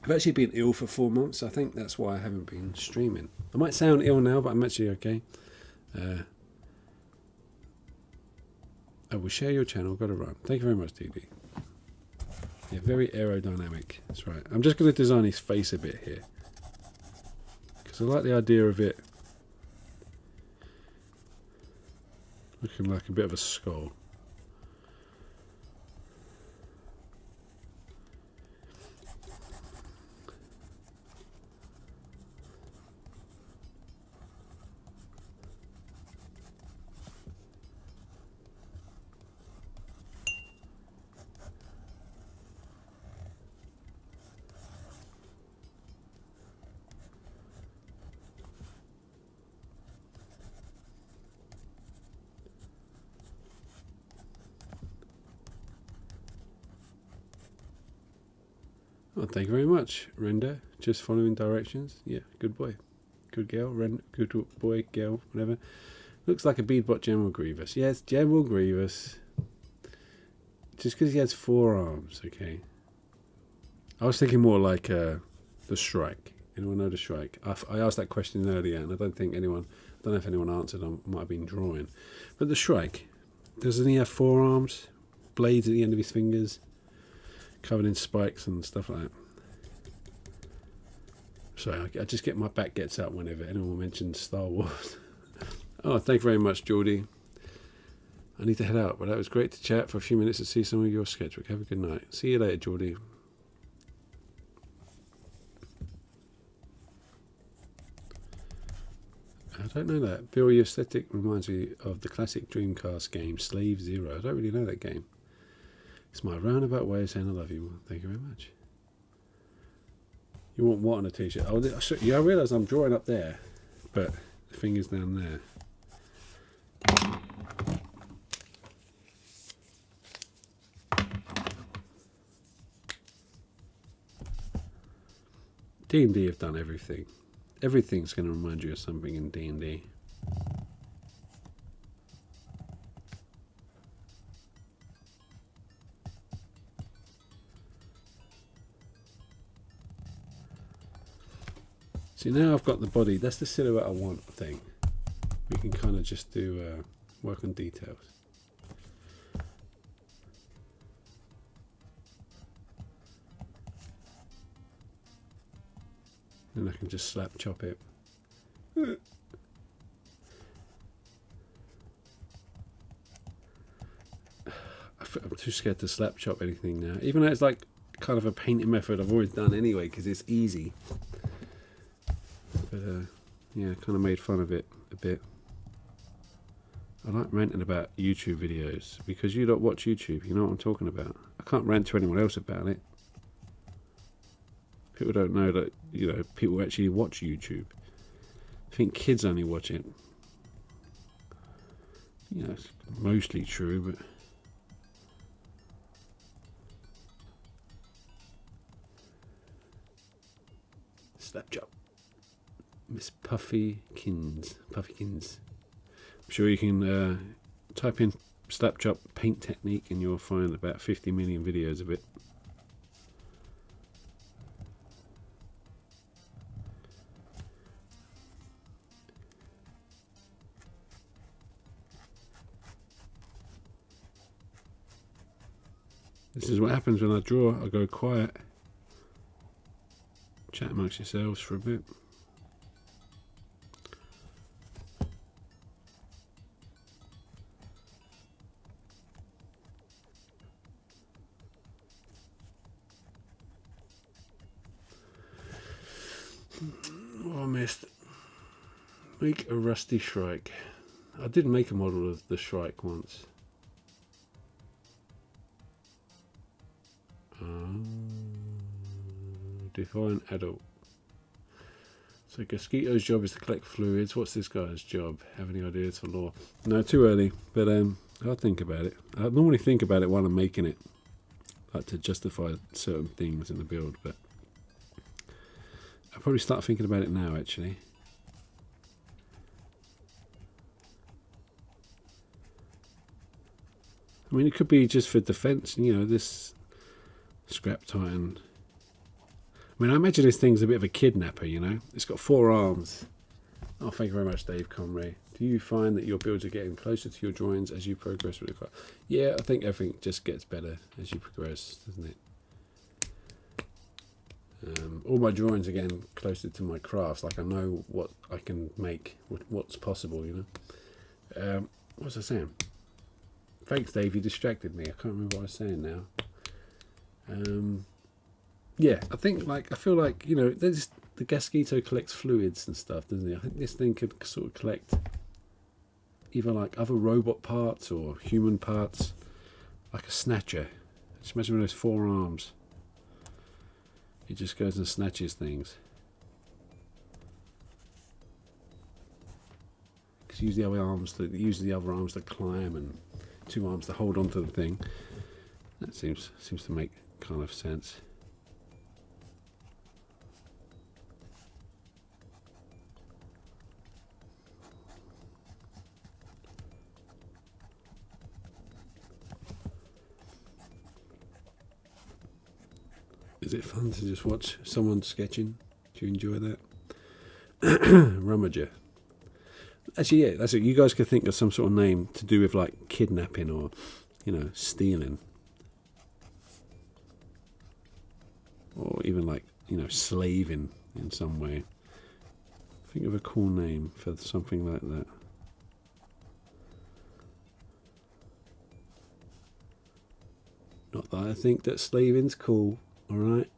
I've actually been ill for 4 months. I think that's why I haven't been streaming. I might sound ill now, but I'm actually okay. I will share your channel. Got to run. Thank you very much, DD. Yeah, very aerodynamic. That's right. I'm just going to design his face a bit here, because I like the idea of it looking like a bit of a skull. Oh, thank you very much, Render. Just following directions. Yeah, good boy. Good girl. Good boy, girl, whatever. Looks like a Beadbot General Grievous. Yes, General Grievous. Just because he has 4 arms, okay. I was thinking more like the Shrike. Anyone know the Shrike? I asked that question earlier, and I don't know if anyone answered. I might have been drawing. But the Shrike, doesn't he have 4 arms? Blades at the end of his fingers? Covered in spikes and stuff like that. Sorry, I just get my back gets up whenever anyone mentions Star Wars. Oh, thank you very much, Geordie. I need to head out, but that was great to chat for a few minutes to see some of your sketchbook. Have a good night. See you later, Geordie. I don't know that. Bill, your aesthetic reminds me of the classic Dreamcast game, Slave Zero. I don't really know that game. It's my roundabout way of saying I love you. Well, thank you very much. You want what on a t-shirt? Oh, yeah, I realise I'm drawing up there, but the finger's down there. D&D have done everything. Everything's going to remind you of something in D&D. See, now I've got the body. That's the silhouette I want, I think. We can kind of just do work on details. And I can just slap chop it. I'm too scared to slap chop anything now. Even though it's like kind of a painting method I've always done anyway, because it's easy. But yeah, kind of made fun of it a bit. I like ranting about YouTube videos because you don't watch YouTube. You know what I'm talking about. I can't rant to anyone else about it. People don't know that, you know, people actually watch YouTube. I think kids only watch it. You know, it's mostly true, but slap chop. Miss Puffykins. I'm sure you can type in slap chop paint technique and you'll find about 50 million videos of it. This is what happens when I draw. I go quiet. Chat amongst yourselves for a bit. Oh, I missed. Make a rusty Shrike. I did make a model of the Shrike once. Define adult. So Gasquito's job is to collect fluids. What's this guy's job? Have any ideas for lore? No, too early, but I'll think about it. I normally think about it while I'm making it, like to justify certain things in the build, but I'll probably start thinking about it now, actually. I mean, it could be just for defense, you know, this Scrap Titan. I mean, I imagine this thing's a bit of a kidnapper, you know. It's got 4 arms. Oh, thank you very much, Dave Conray. Do you find that your builds are getting closer to your drawings as you progress with the class? Yeah, I think everything just gets better as you progress, doesn't it? All my drawings are getting closer to my crafts. Like I know what I can make, what's possible, you know. What was I saying? Thanks, Dave. You distracted me. I can't remember what I was saying now. Yeah, I feel like, you know, the Gasquito collects fluids and stuff, doesn't he? I think this thing could sort of collect either like other robot parts or human parts, like a snatcher. Just imagine with those 4 arms. He just goes and snatches things. Because use the other arms to climb, and 2 arms to hold onto the thing. That seems to make kind of sense. Is it fun to just watch someone sketching? Do you enjoy that? Rummager. Actually, yeah, that's it. You guys could think of some sort of name to do with like kidnapping or, you know, stealing. Or even like, you know, slaving in some way. Think of a cool name for something like that. Not that I think that slaving's cool. Alright,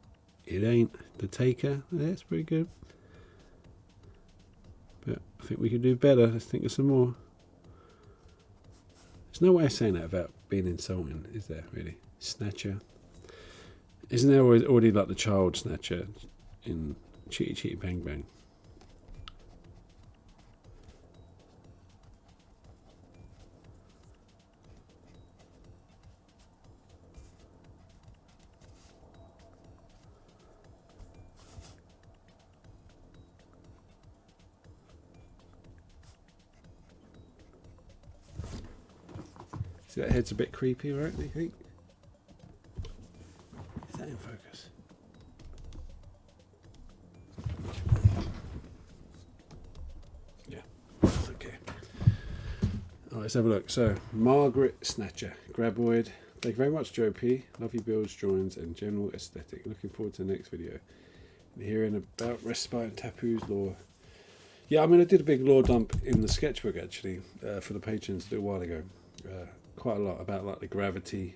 it ain't. The Taker, that's pretty good. But I think we could do better. Let's think of some more. There's no way of saying that without being insulting, is there, really? Snatcher. Isn't there already like the child snatcher in Chitty Chitty Bang Bang? See, that head's a bit creepy, right? Do you think? Is that in focus? Yeah, that's okay. Alright, let's have a look. So, Margaret Snatcher, Graboid. Thank you very much, Joe P. Love your builds, drawings, and general aesthetic. Looking forward to the next video. And hearing about respite and Tapu's lore. Yeah, I mean, I did a big lore dump in the sketchbook, actually, for the patrons a little while ago. Quite a lot about like the gravity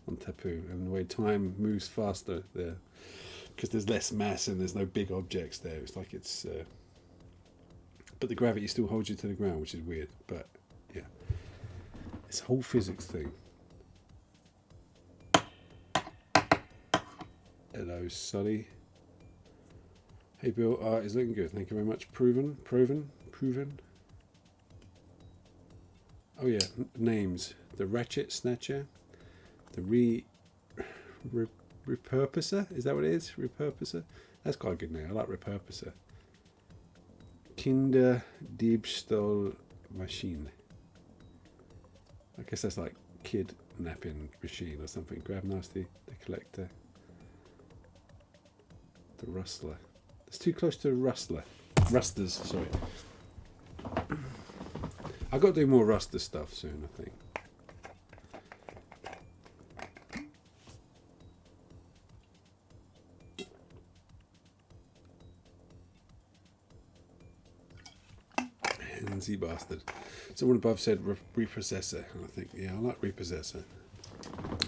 on Tapu and the way time moves faster there, because there's less mass and there's no big objects there. It's like it's but the gravity still holds you to the ground, which is weird. But yeah, this whole physics thing. Hello, Sully. Hey Bill, art is looking good. Thank you very much. Proven. Oh yeah, names. The Ratchet Snatcher, the Repurposer, is that what it is? Repurposer? That's quite a good name. I like Repurposer. Kinder Diebstahl Machine. I guess that's like kidnapping machine or something. Grab Nasty, the Collector. The Rustler. It's too close to Rustler. Rusters, sorry. I've got to do more Ruster stuff soon, I think. Handsy bastard. Someone above said repossessor, and I think, yeah, I like repossessor.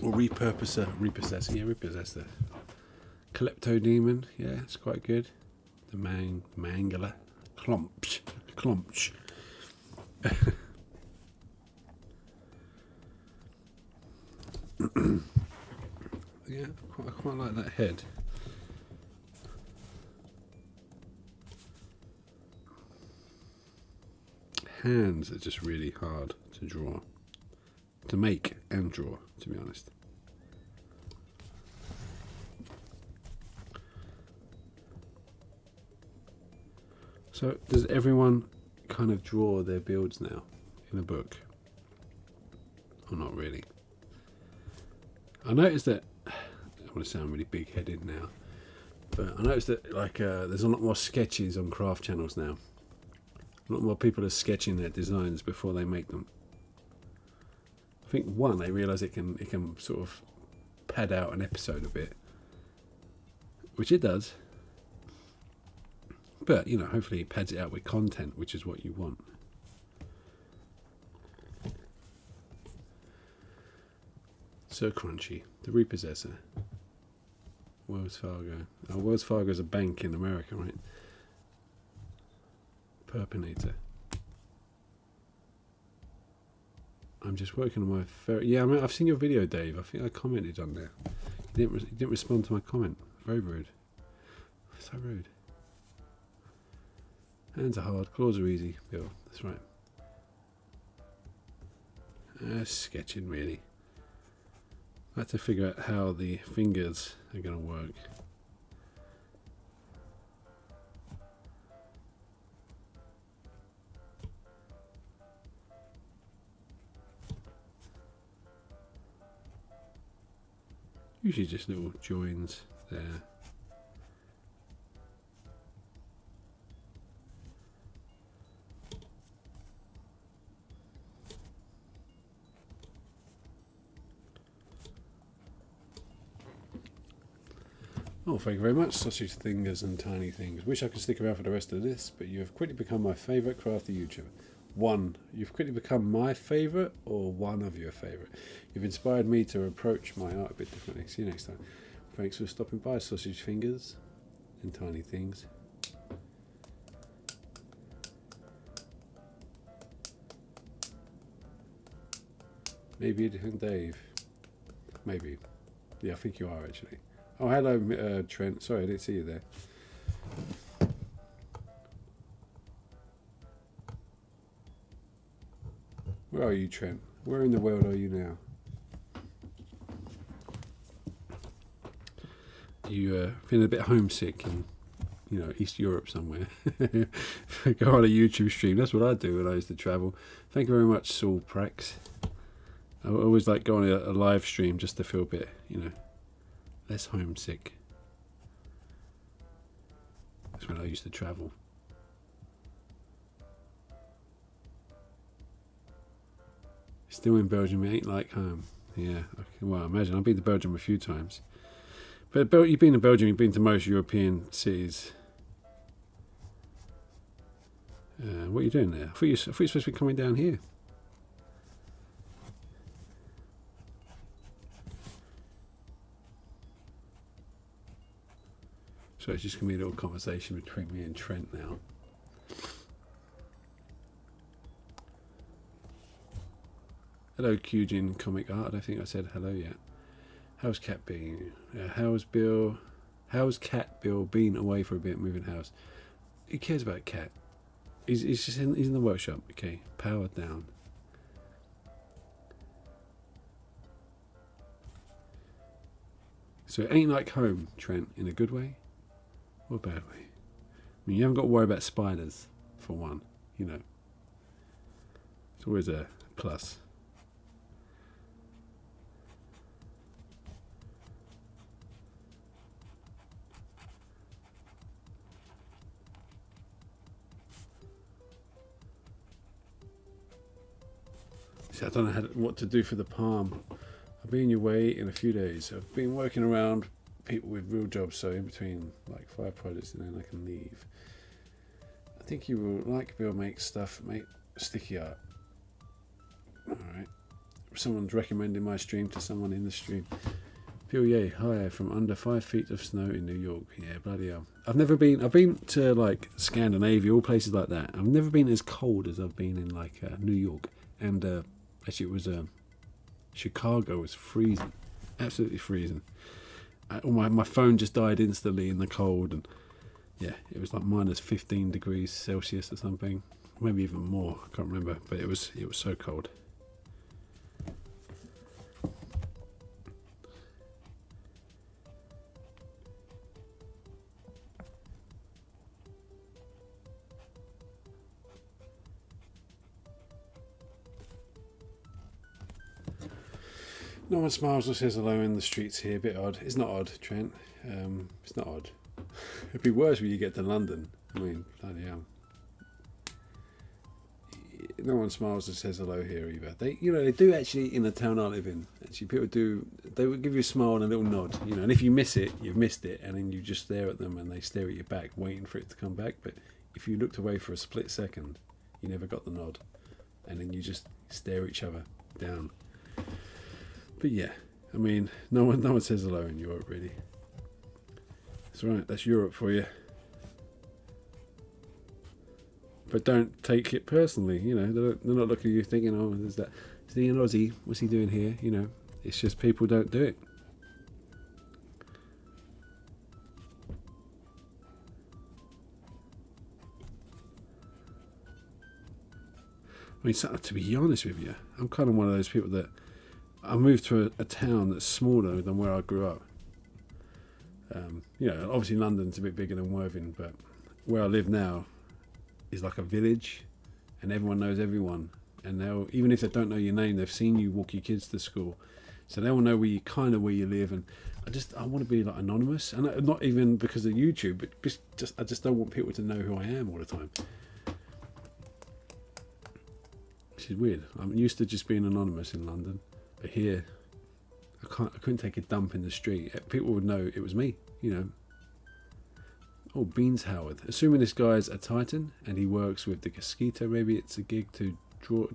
Or repurposer, repossessor, yeah, repossessor. Kleptodemon, yeah, it's quite good. The Mangler. Clomch. Yeah, I quite like that head. Hands are just really hard to draw, to make and draw, to be honest. So does everyone kind of draw their builds now in a book? Or not really? I noticed that, I want to sound really big-headed now, but I noticed that like there's a lot more sketches on craft channels now. A lot more people are sketching their designs before they make them. I think one, they realise it can sort of pad out an episode a bit, which it does. But, you know, hopefully it pads it out with content, which is what you want. So crunchy. The Repossessor. Wells Fargo. Oh, Wells Fargo is a bank in America, right? Perpinator. I'm just working on my ferret. Yeah, I mean, I've seen your video, Dave. I think I commented on there. You didn't respond to my comment. Very rude. So rude. Hands are hard, claws are easy. Bill, that's right. Sketching, really. I have to figure out how the fingers are going to work. Usually just little joins there. Oh, thank you very much, sausage fingers and tiny things. Wish I could stick around for the rest of this, but you have quickly become my favourite crafty YouTuber. You've quickly become my favourite, or one of your favourite. You've inspired me to approach my art a bit differently. See you next time. Thanks for stopping by, sausage fingers and tiny things. Maybe a different Dave. Maybe. Yeah, I think you are actually. Oh, hello, Trent. Sorry, I didn't see you there. Where are you, Trent? Where in the world are you now? You feeling a bit homesick in, you know, East Europe somewhere? Go on a YouTube stream. That's what I do when I used to travel. Thank you very much, Saul Prax. I always like going on a live stream just to feel a bit, you know, less homesick. That's when I used to travel. Still in Belgium, it ain't like home. Yeah, well, imagine. I've been to Belgium a few times. But you've been to Belgium, you've been to most European cities. What are you doing there? I thought you were supposed to be coming down here. So it's just going to be a little conversation between me and Trent now. Hello, Cujin Comic Art. I don't think I said hello yet. How's Cat being? How's Cat Bill been away for a bit, moving house? Who cares about Cat? He's just he's in the workshop. Okay, powered down. So it ain't like home, Trent, in a good way or a bad way. I mean, you haven't got to worry about spiders, for one. You know, it's always a plus. I don't know what to do for the palm. I'll be on your way in a few days. I've been working around people with real jobs, so in between like 5 projects and then I can leave. I think you will like Bill makes stuff, make sticky art. Alright. Someone's recommending my stream to someone in the stream. Bill Yay, hi, from under 5 feet of snow in New York. Yeah, bloody hell. I've been to like Scandinavia, all places like that. I've never been as cold as I've been in like New York. And actually, it was Chicago was freezing, absolutely freezing. My phone just died instantly in the cold, and yeah, it was like minus 15 degrees Celsius or something, maybe even more. I can't remember, but it was so cold. No one smiles or says hello in the streets here. A bit odd. It's not odd, Trent. It's not odd. It'd be worse when you get to London. I mean, bloody hell. no one smiles and says hello here either. They do actually in the town I live in. Actually, people do. They will give you a smile and a little nod, And if you miss it, you've missed it, and then you just stare at them and they stare at you back, waiting for it to come back. But if you looked away for a split second, you never got the nod, and then you just stare each other down. But yeah, I mean, no one says hello in Europe really. That's right. That's Europe for you. But don't take it personally, They're not looking at you thinking, "Oh, is he an Aussie? What's he doing here?" It's just people don't do it. I mean, to be honest with you, I'm kind of one of those people that I moved to a town that's smaller than where I grew up. Obviously London's a bit bigger than Worthing, but where I live now is like a village, and everyone knows everyone, and they'll, even if they don't know your name, they've seen you walk your kids to school, so they will know where you live. And I want to be like anonymous, and not even because of YouTube, but I just don't want people to know who I am all the time. Which is weird. I'm used to just being anonymous in London, but here I couldn't take a dump in the street. People would know it was me, Oh, Beans Howard. Assuming this guy's a Titan and he works with the Gasquito, maybe it's a gig to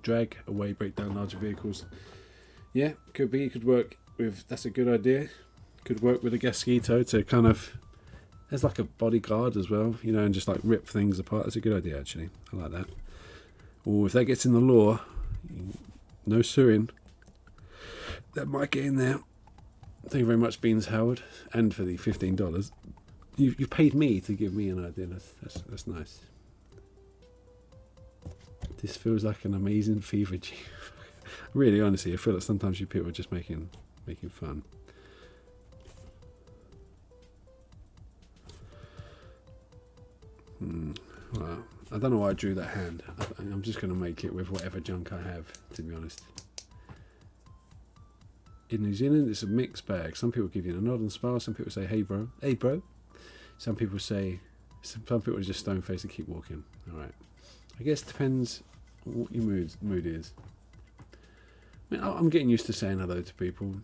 drag away, break down larger vehicles. Yeah, could be. He could work with. That's a good idea. Could work with a Gasquito to kind of, as like a bodyguard as well, and just like rip things apart. That's a good idea, actually. I like that. Or if that gets in the law, no suing. That might get in there. Thank you very much, Beans Howard, and for the $15. You've paid me to give me an idea. That's nice. This feels like an amazing fever dream. Really, honestly, I feel like sometimes you people are just making fun. Well, I don't know why I drew that hand. I'm just going to make it with whatever junk I have, to be honest. In New Zealand, it's a mixed bag. Some people give you a nod and smile. Some people say, "Hey, bro." Hey, bro. Some people are just stone faced and keep walking. All right. I guess it depends on what your mood is. I mean, I'm getting used to saying hello to people.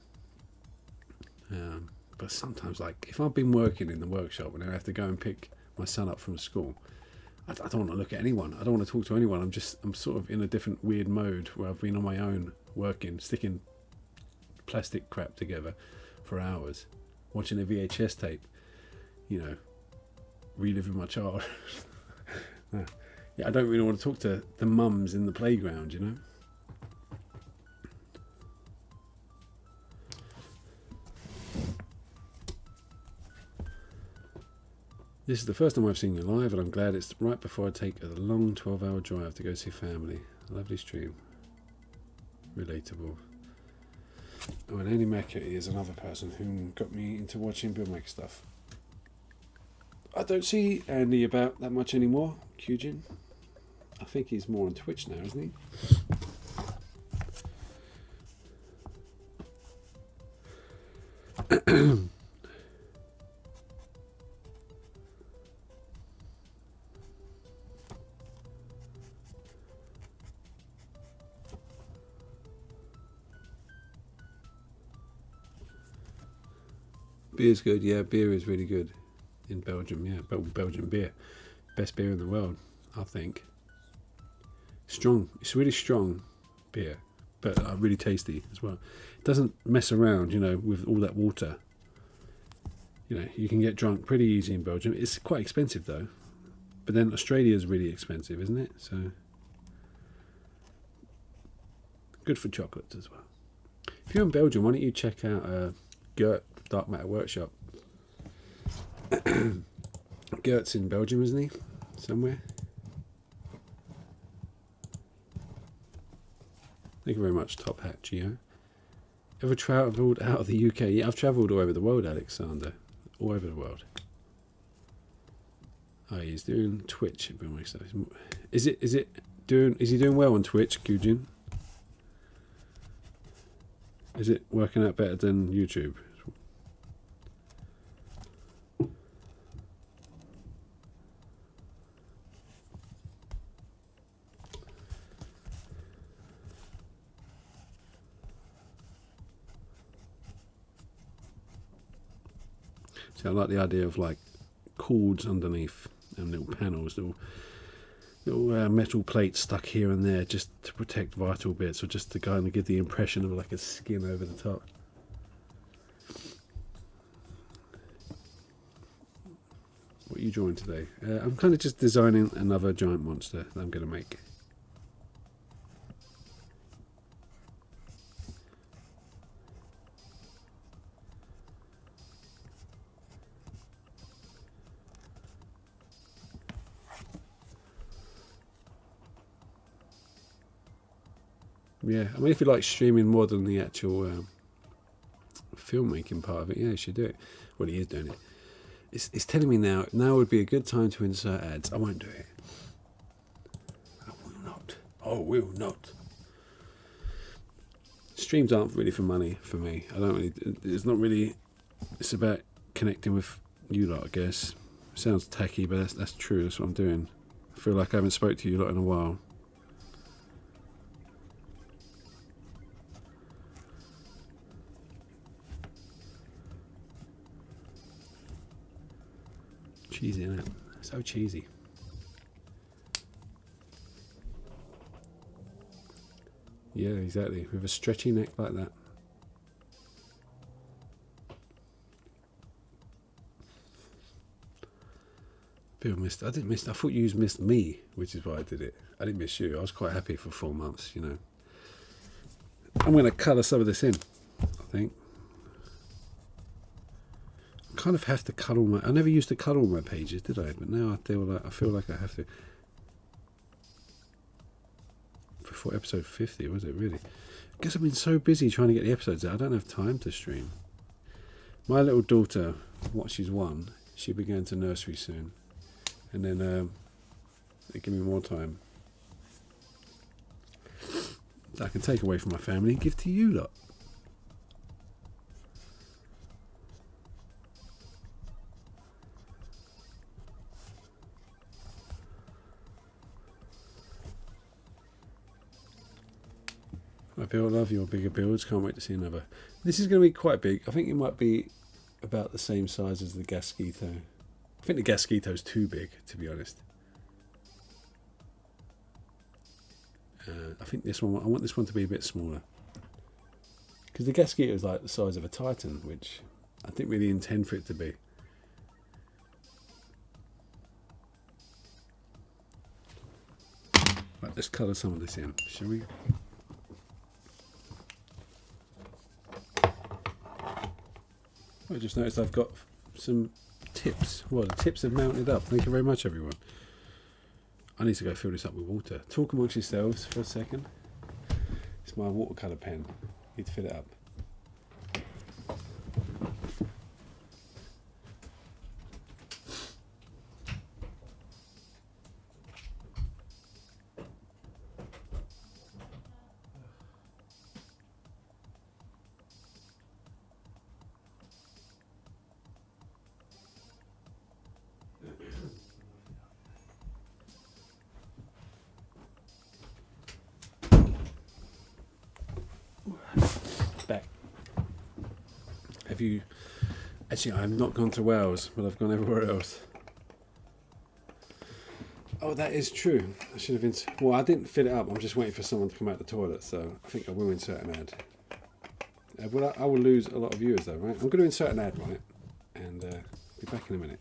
But sometimes, like, if I've been working in the workshop and I have to go and pick my son up from school, I don't want to look at anyone. I don't want to talk to anyone. I'm sort of in a different weird mode where I've been on my own working, sticking plastic crap together for hours, watching a VHS tape, reliving my childhood. Yeah, I don't really want to talk to the mums in the playground, This is the first time I've seen you live, and I'm glad it's right before I take a long 12-hour drive to go see family. Lovely stream. Relatable. Oh, and Andy Mackey is another person who got me into watching Bill Maker stuff. I don't see Andy about that much anymore, Cugin. I think he's more on Twitch now, isn't he? Beer's good, yeah. Beer is really good in Belgium, yeah. Belgian beer, best beer in the world, I think. Strong, it's really strong beer, but really tasty as well. It doesn't mess around, with all that water. You can get drunk pretty easy in Belgium. It's quite expensive though, but then Australia is really expensive, isn't it? So good for chocolates as well. If you're in Belgium, why don't you check out Gert Dark Matter Workshop. Gert's in Belgium, isn't he? Somewhere. Thank you very much, Top Hat Geo. Ever travelled out of the UK? Yeah, I've travelled all over the world, Alexander. All over the world. Oh, he's doing Twitch. Is he doing well on Twitch, Kujin? Is it working out better than YouTube? So I like the idea of like cords underneath and little panels, little metal plates stuck here and there just to protect vital bits, or just to kind of give the impression of like a skin over the top. What are you drawing today? I'm kind of just designing another giant monster that I'm going to make. Yeah, I mean, if you like streaming more than the actual filmmaking part of it, yeah, you should do it. Well, he is doing it. It's telling me now would be a good time to insert ads. I won't do it. I will not. I will not. Streams aren't really for money for me. I don't really. It's not really. It's about connecting with you lot, I guess. Sounds tacky, but that's true. That's what I'm doing. I feel like I haven't spoke to you lot in a while. Cheesy, isn't it? So cheesy. Yeah, exactly. With a stretchy neck like that. People missed. I didn't miss. I thought you missed me, which is why I did it. I didn't miss you. I was quite happy for 4 months. You know. I'm going to colour some of this in. I think. I kind of have to cut all my. I never used to cut all my pages, did I? But now I feel like I have to. Before episode 50, was it really? I guess I've been so busy trying to get the episodes out. I don't have time to stream. My little daughter, she's 1, she'll be going to nursery soon, and then they give me more time that I can take away from my family and give to you lot. I build, love your bigger builds. Can't wait to see another. This is going to be quite big. I think it might be about the same size as the Gasquito. I think the Gasquito's too big, to be honest. I think this one. I want this one to be a bit smaller, because the Gasquito is like the size of a Titan, which I didn't really intend for it to be. Right, let's colour some of this in, shall we? I just noticed I've got some tips. Well, the tips have mounted up. Thank you very much, everyone. I need to go fill this up with water. Talk amongst yourselves for a second. It's my watercolour pen. Need to fill it up. Back. Have you... Actually, I've not gone to Wales, but I've gone everywhere else. Oh, that is true. I should have been... Well, I didn't fill it up. I'm just waiting for someone to come out the toilet, so I think I will insert an ad. Well, I will lose a lot of viewers, though, right? I'm going to insert an ad, right? And be back in a minute.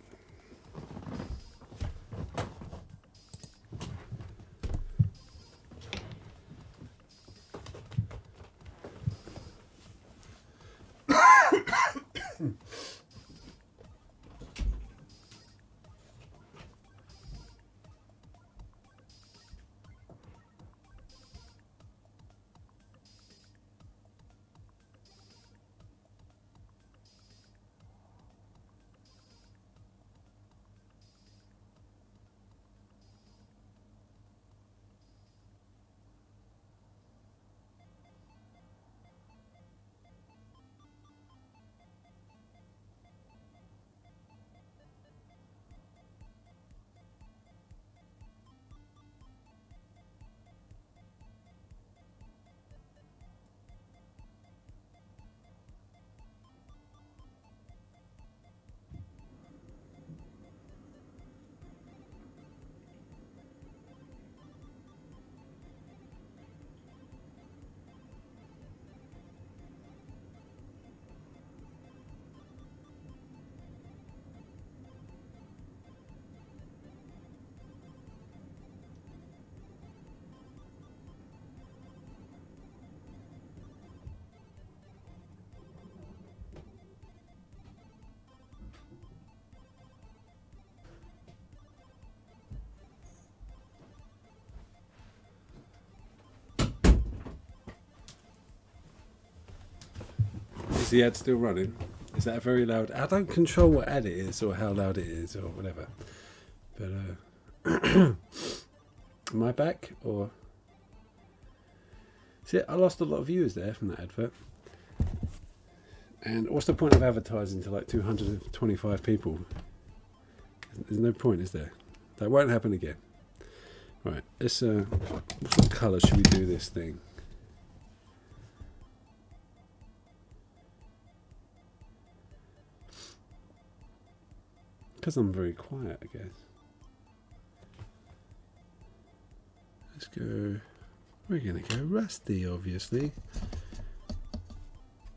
the ad still running? Is that a very loud? I don't control what ad it is or how loud it is or whatever. But am I back or? See, I lost a lot of viewers there from that advert. And what's the point of advertising to like 225 people? There's no point, is there? That won't happen again. Right, let's. What colour should we do this thing? Because I'm very quiet, I guess. Let's go. We're gonna go rusty, obviously.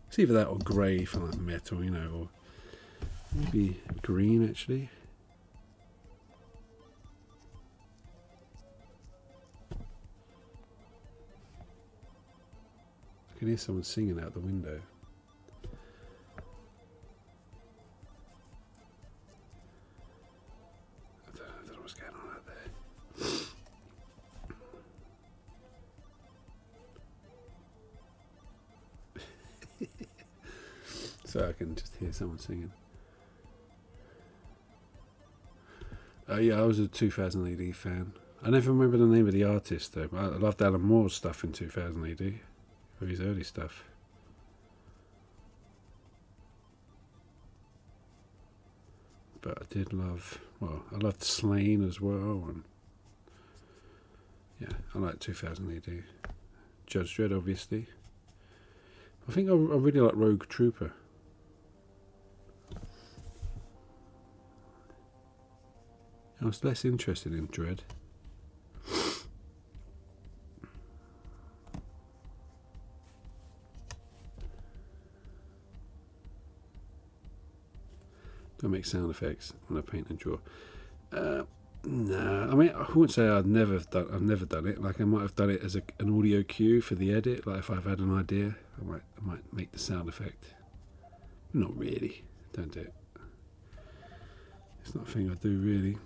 It's either that or grey for like metal, you know, or maybe green actually. I can hear someone singing out the window. I don't know what's going on out there. So I can just hear someone singing. Yeah, I was a 2000 AD fan. I never remember the name of the artist though. But I loved Alan Moore's stuff in 2000 AD. Of his early stuff. But I did love, well, I loved Slain as well, and yeah, I like 2000 AD. Judge Dredd, obviously. I think I really like Rogue Trooper. I was less interested in Dredd. Don't make sound effects when I paint and draw. No, I mean I wouldn't say I've never done it. Like I might have done it as an audio cue for the edit. Like if I've had an idea, I might make the sound effect. Not really. Don't do it. It's not a thing I do really.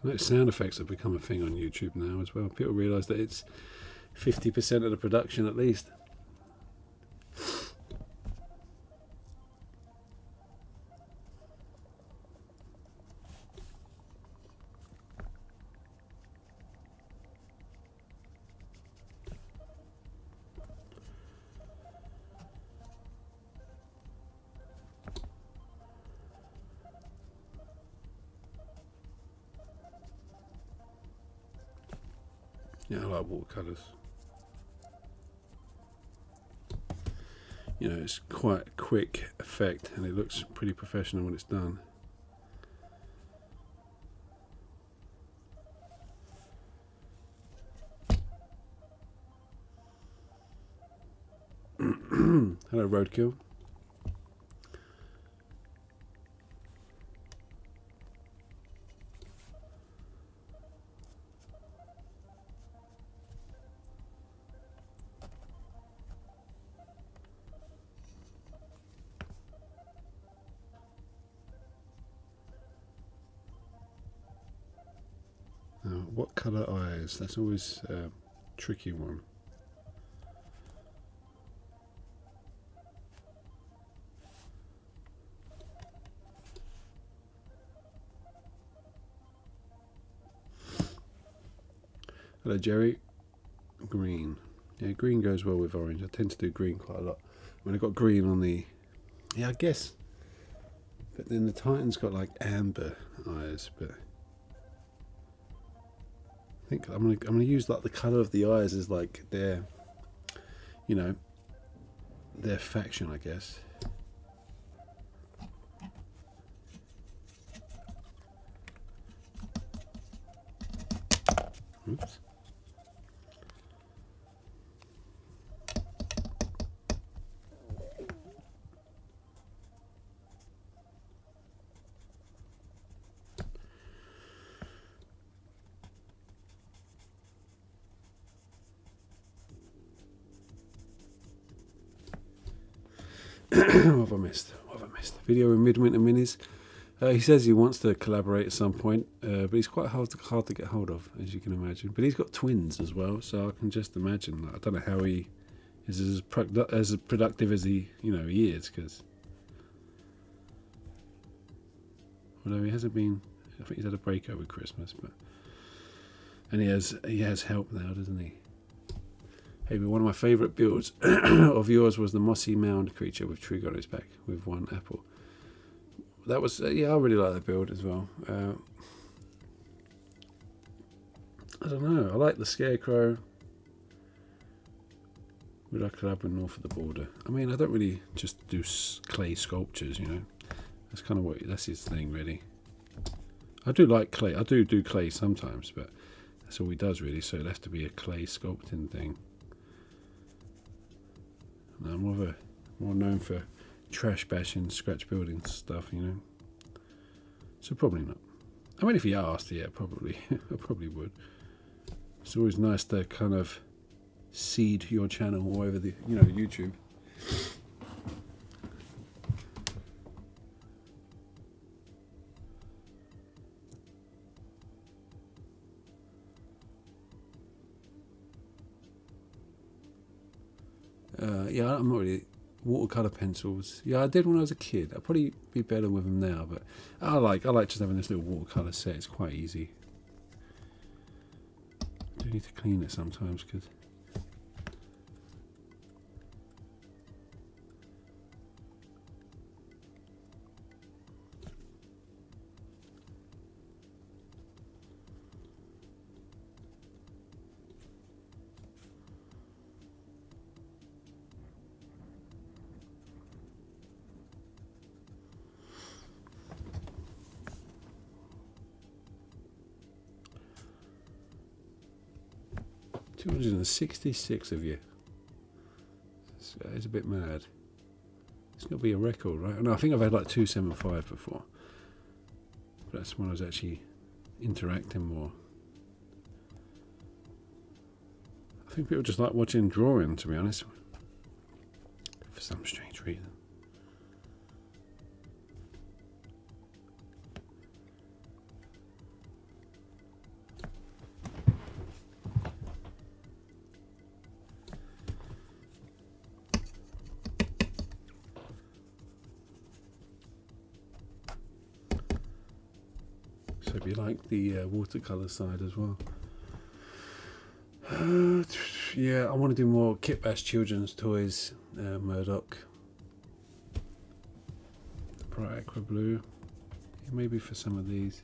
I know sound effects have become a thing on YouTube now as well. People realise that it's 50% of the production at least. Yeah, I like watercolours. You know, it's quite a quick effect and it looks pretty professional when it's done. Hello, Roadkill. What colour eyes? That's always a tricky one. Hello, Jerry. Green. Yeah, green goes well with orange. I tend to do green quite a lot. When I got green on the... Yeah, I guess. But then the Titan's got like amber eyes, but... I think I'm gonna use like the colour of the eyes as like their, you know, their faction, I guess. Oops. What have I missed? What have I missed? Video in Midwinter Minis. He says he wants to collaborate at some point, but he's quite hard to get hold of, as you can imagine. But he's got twins as well, so I can just imagine. I don't know how he is as productive as he is, because although he hasn't been, I think he's had a break over Christmas, and he has help now, doesn't he? Hey, but one of my favourite builds of yours was the mossy mound creature with tree on its back with one apple. That was I really like that build as well. I don't know. I like the scarecrow. Would I collaborate north of the border? I mean, I don't really just do clay sculptures, That's kind of that's his thing, really. I do like clay. I do clay sometimes, but that's all he does, really. So it'd have to be a clay sculpting thing. No, I'm more known for trash bashing, scratch building stuff, So probably not. I mean, if he asked, yeah, probably. I probably would. It's always nice to kind of seed your channel all over the, YouTube. Yeah, I'm not really watercolor pencils. Yeah, I did when I was a kid. I'd probably be better with them now, but I like just having this little watercolor set. It's quite easy. I do need to clean it sometimes because $266 of you. It's a bit mad. It's got to be a record, right? No, I think I've had like 275 before. But that's when I was actually interacting more. I think people just like watching drawing, to be honest. For some strange reason. So if you like the watercolour side as well. Yeah, I want to do more Kit Bash children's toys. Murdoch. Bright aqua blue. Yeah, maybe for some of these.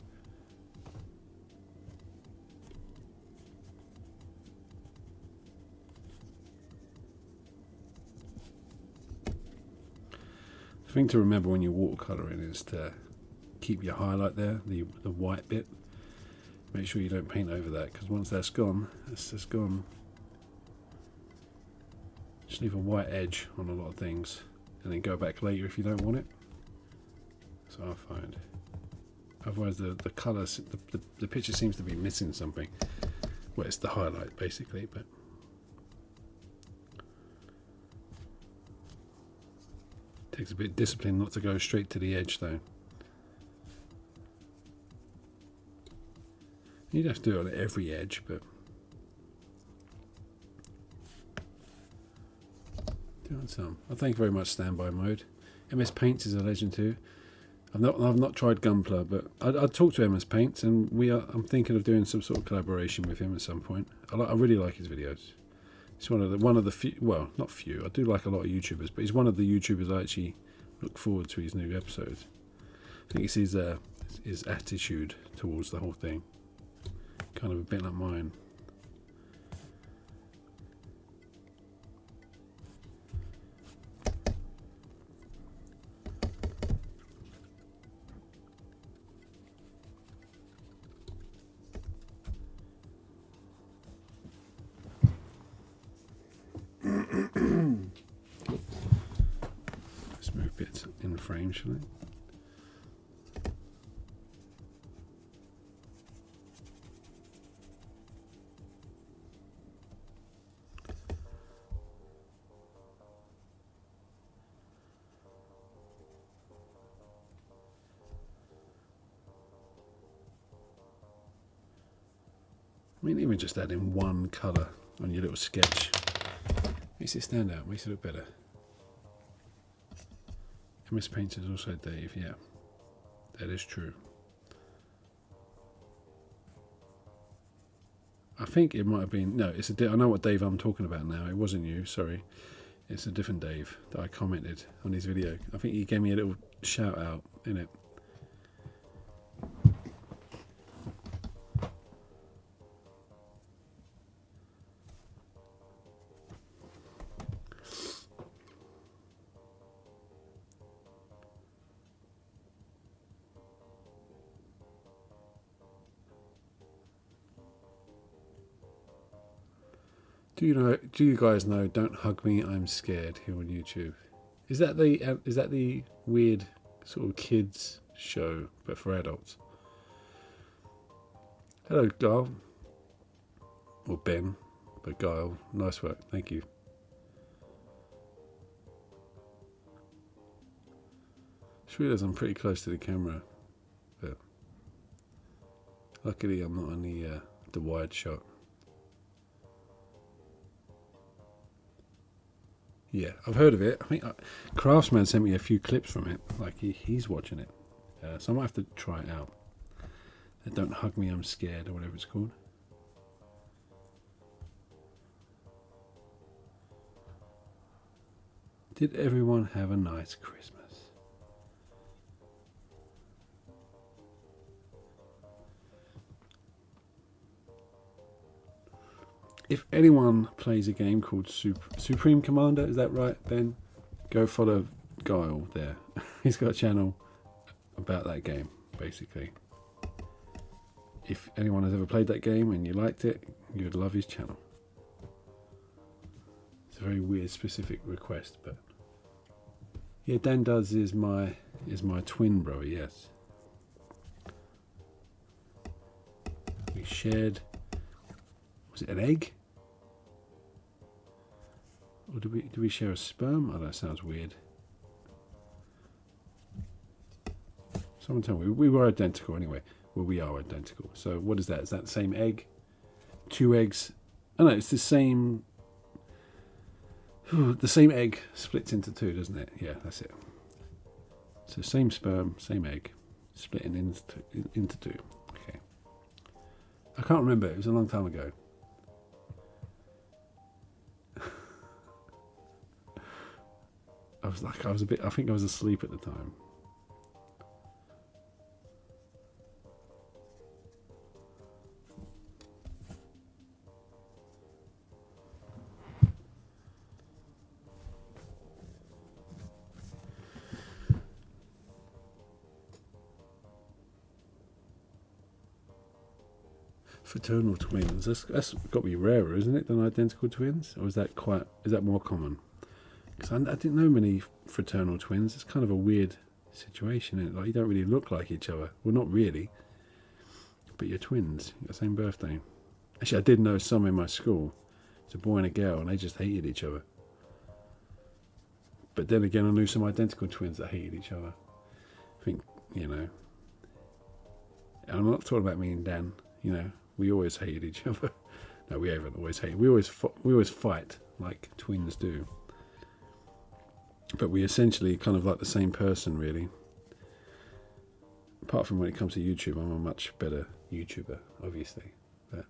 The thing to remember when you're watercolouring is to keep your highlight there, the white bit. Make sure you don't paint over that, because once that's gone, it's just gone. Just leave a white edge on a lot of things, and then go back later if you don't want it. So I find. Otherwise, the colour, the picture seems to be missing something. Well, it's the highlight basically, but. Takes a bit of discipline not to go straight to the edge though. You'd have to do it on every edge, but doing some. I thank you very much, Standby Mode. MS Paints is a legend too. I've not tried Gunpla, but I talked to MS Paints, and I'm thinking of doing some sort of collaboration with him at some point. I really like his videos. He's one of the few. Well, not few. I do like a lot of YouTubers, but he's one of the YouTubers I actually look forward to his new episodes. I think it's his attitude towards the whole thing. Kind of a bit like mine. Let's move bits in frame, shall I? I mean, even just adding one colour on your little sketch makes it stand out, makes it look better. MS Painter is also Dave, yeah, that is true. I think it might have been, no, it's I know what Dave I'm talking about now. It wasn't you, sorry. It's a different Dave that I commented on his video. I think he gave me a little shout out in it. Do you guys know Don't Hug Me, I'm Scared here on YouTube? Is that the weird sort of kids show but for adults? Hello, Guile. Or Ben, but Guile, nice work, thank you. Just realised I'm pretty close to the camera, but luckily I'm not on the wide shot. Yeah, I've heard of it. I think Craftsman sent me a few clips from it. Like he's watching it, so I might have to try it out. Don't Hug Me, I'm Scared, or whatever it's called. Did everyone have a nice Christmas? If anyone plays a game called Supreme Commander, is that right, Ben? Go follow Guile there. He's got a channel about that game, basically. If anyone has ever played that game and you liked it, you would love his channel. It's a very weird, specific request, but yeah, Dan Does is my twin brother. Yes, we shared. Was it an egg? Or did we share a sperm? Oh, that sounds weird. Someone tell me. We were identical anyway. Well, we are identical. So what is that? Is that the same egg? 2 eggs? Oh no, it's the same. The same egg splits into 2, doesn't it? Yeah, that's it. So same sperm, same egg, splitting into 2. Okay. I can't remember. It was a long time ago. I think I was asleep at the time. Fraternal twins. That's got to be rarer, isn't it, than identical twins? Or is that more common? Because I didn't know many fraternal twins. It's kind of a weird situation, isn't it? Like, you don't really look like each other. Well, not really. But you're twins. You've got the same birthday. Actually, I did know some in my school. It's a boy and a girl, and they just hated each other. But then again, I knew some identical twins that hated each other. I think, and I'm not talking about me and Dan, we always hated each other. No, we haven't always hated. We always fight like twins do. But we essentially kind of like the same person, really. Apart from when it comes to YouTube, I'm a much better YouTuber, obviously. But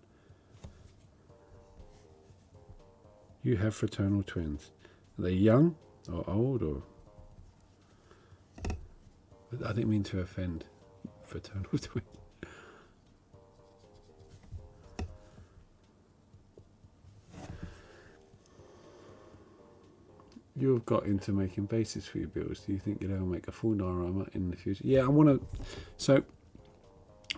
you have fraternal twins. Are they young or old or? I didn't mean to offend fraternal twins. You've got into making bases for your builds. Do you think you'll ever make a full diorama in the future? Yeah, I want to. So, do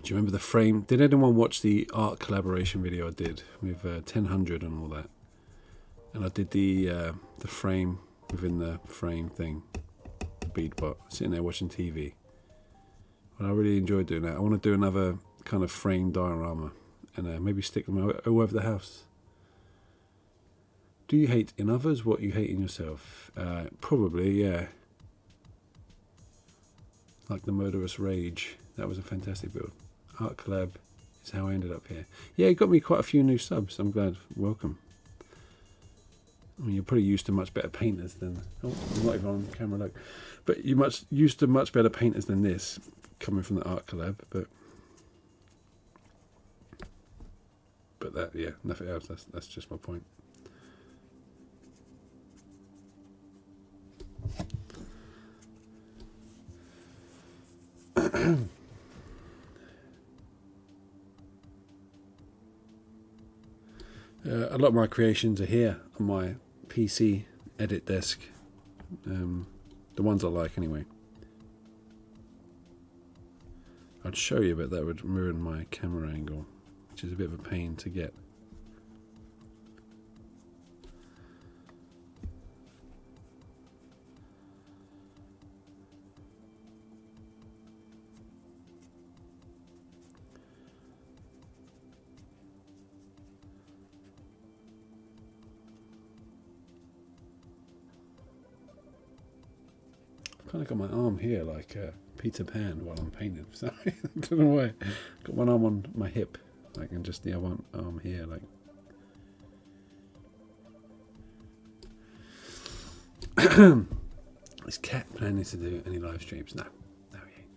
you remember the frame? Did anyone watch the art collaboration video I did with 1000 and all that? And I did the frame within the frame thing, beadbot, sitting there watching TV. And I really enjoyed doing that. I want to do another kind of frame diorama and maybe stick them all over the house. Do you hate in others what you hate in yourself? Probably, yeah. Like the Murderous Rage. That was a fantastic build. Art collab Is how I ended up here. Yeah, it got me quite a few new subs. I'm glad. Welcome. I mean, you're probably used to much better painters than... Oh, I'm not even on camera, look. But you're used to much better painters than this, coming from the art collab. But that, yeah, nothing else. That's just my point. A lot of my creations are here on my PC edit desk. The ones I like, anyway. I'd show you, but that would ruin my camera angle, which is a bit of a pain to get. Kind of got my arm here like Peter Pan while I'm painting. Sorry, I don't know why. Got one arm on my hip, like, and just the other arm here, like. Is Cat planning to do any live streams? No, he ain't.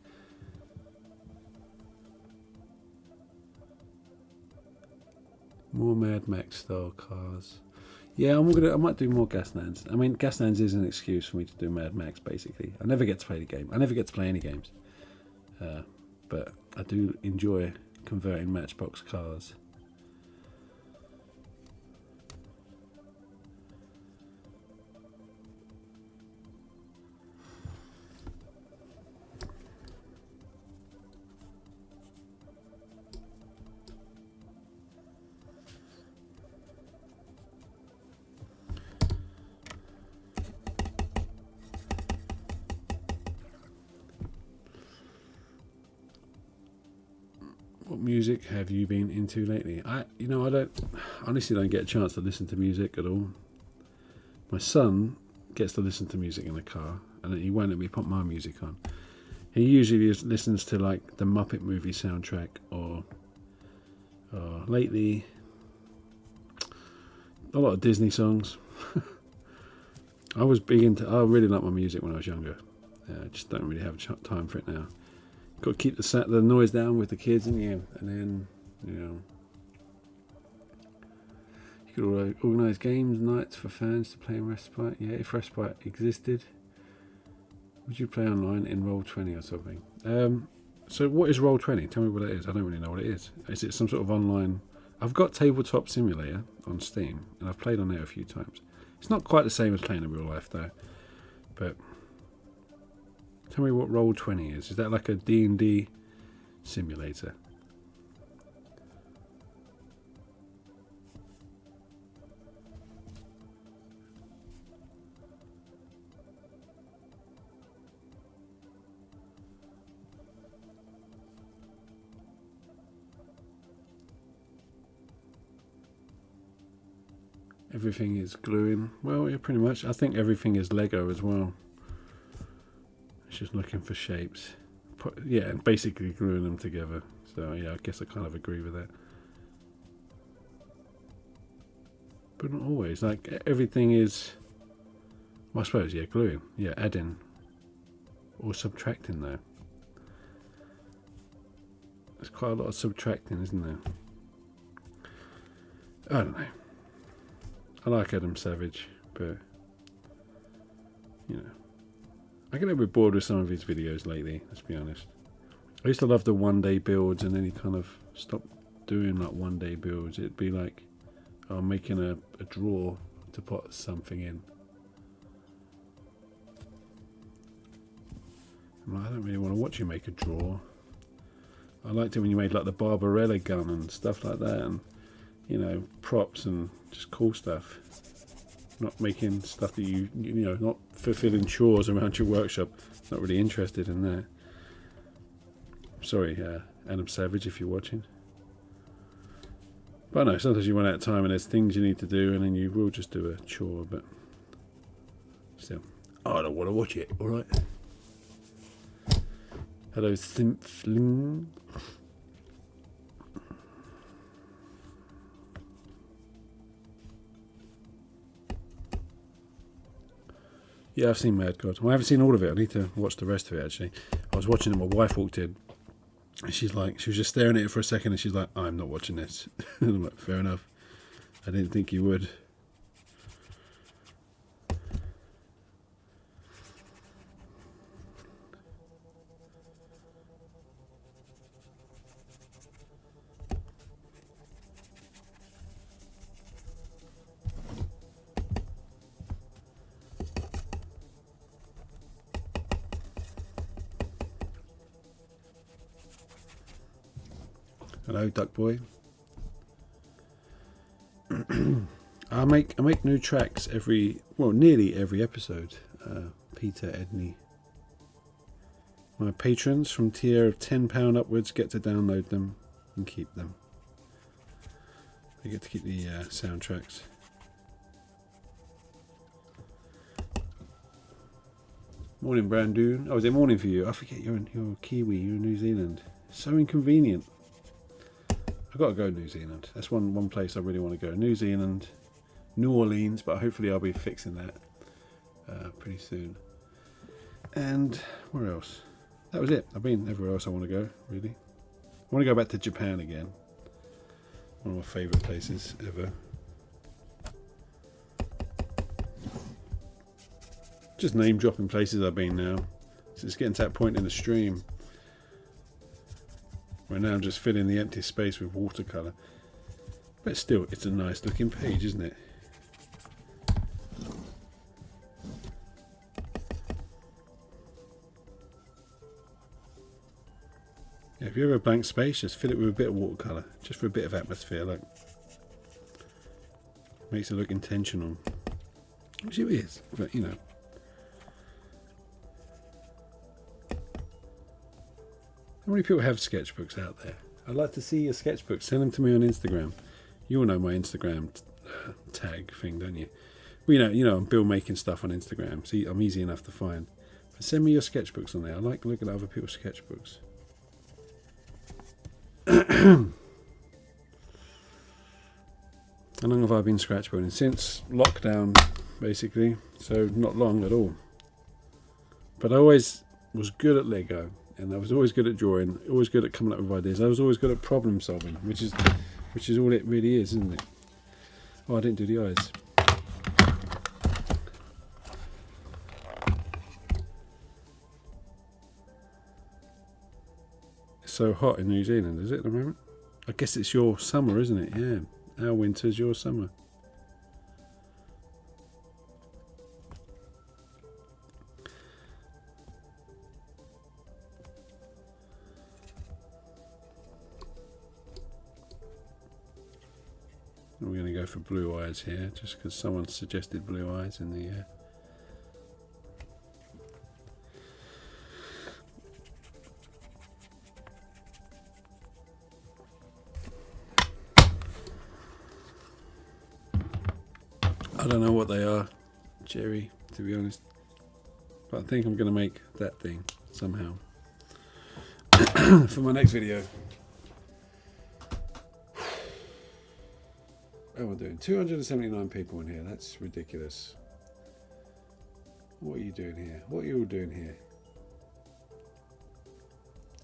More Mad Max style cars. Yeah, I might do more Gaslands. I mean, Gaslands is an excuse for me to do Mad Max, basically. I never get to play the game. I never get to play any games. But I do enjoy converting Matchbox cars. What music have you been into lately? I honestly don't get a chance to listen to music at all. My son gets to listen to music in the car, and he won't let me put my music on. He usually listens to like the Muppet movie soundtrack, or lately a lot of Disney songs. I really liked my music when I was younger. I just don't really have time for it now. Got to keep the noise down with the kids, and then you could organise games nights for fans to play in Respite. Yeah, if Respite existed, would you play online in Roll20 or something? So what is Roll20? Tell me what it is. I don't really know what it is. Is it some sort of online? I've got Tabletop Simulator on Steam, and I've played on there a few times. It's not quite the same as playing in real life, though. But tell me what Roll20 is. Is that like a D&D simulator? Everything is gluing. Well, yeah, pretty much. I think everything is Lego as well. It's just looking for shapes. Yeah, and basically gluing them together. So yeah, I guess I kind of agree with that. But not always. Like, everything is... Well, I suppose, yeah, gluing. Yeah, adding. Or subtracting, though. There's quite a lot of subtracting, isn't there? I don't know. I like Adam Savage, but I get a bit bored with some of his videos lately, let's be honest. I used to love the one-day builds, and then he kind of stopped doing like one-day builds. It'd be like making a drawer to put something in. I'm like, I don't really want to watch you make a drawer. I liked it when you made like the Barbarella gun and stuff like that, and props and just cool stuff. Not making stuff that not fulfilling chores around your workshop. Not really interested in that. Sorry, Adam Savage, if you're watching. But no, sometimes you run out of time and there's things you need to do, and then you will just do a chore, but still. I don't want to watch it, alright? Hello, Simfling. Yeah, I've seen Mad God. Well, I haven't seen all of it. I need to watch the rest of it, actually. I was watching it, my wife walked in, and she was just staring at it for a second, and she's like, I'm not watching this. And I'm like, fair enough. I didn't think you would. Hello, Duck Boy. I make new tracks nearly every episode. Peter Edney. My patrons from tier of £10 upwards get to download them and keep them. They get to keep the soundtracks. Morning, Brandon. Oh, is it morning for you? I forget you're Kiwi. You're in New Zealand. So inconvenient. I've got to go to New Zealand. That's one place I really want to go. New Zealand, New Orleans, but hopefully I'll be fixing that pretty soon. And where else? That was it. I've been everywhere else I want to go, really. I want to go back to Japan again. One of my favourite places ever. Just name dropping places I've been now. So it's getting to that point in the stream where now I'm just filling the empty space with watercolour. But still, it's a nice looking page, isn't it? Yeah, if you have a blank space, just fill it with a bit of watercolour, just for a bit of atmosphere, like. Makes it look intentional. Which it is, but you know. How many people have sketchbooks out there? I'd like to see your sketchbooks. Send them to me on Instagram. You all know my Instagram tag thing, don't you? Well, you know, I'm Bill Making Stuff on Instagram, so I'm easy enough to find. But send me your sketchbooks on there. I like looking at other people's sketchbooks. How long have I been sketchboarding? Since lockdown, basically. So not long at all. But I always was good at Lego. And I was always good at drawing, always good at coming up with ideas. I was always good at problem solving, which is all it really is, isn't it? Oh, I didn't do the eyes. It's so hot in New Zealand, is it at the moment? I guess it's your summer, isn't it? Yeah, our winter's your summer. We're going to go for blue eyes here, just because someone suggested blue eyes in the I don't know what they are, Jerry, to be honest. But I think I'm going to make that thing somehow for my next video. How am I doing? 279 people in here. That's ridiculous. What are you doing here? What are you all doing here?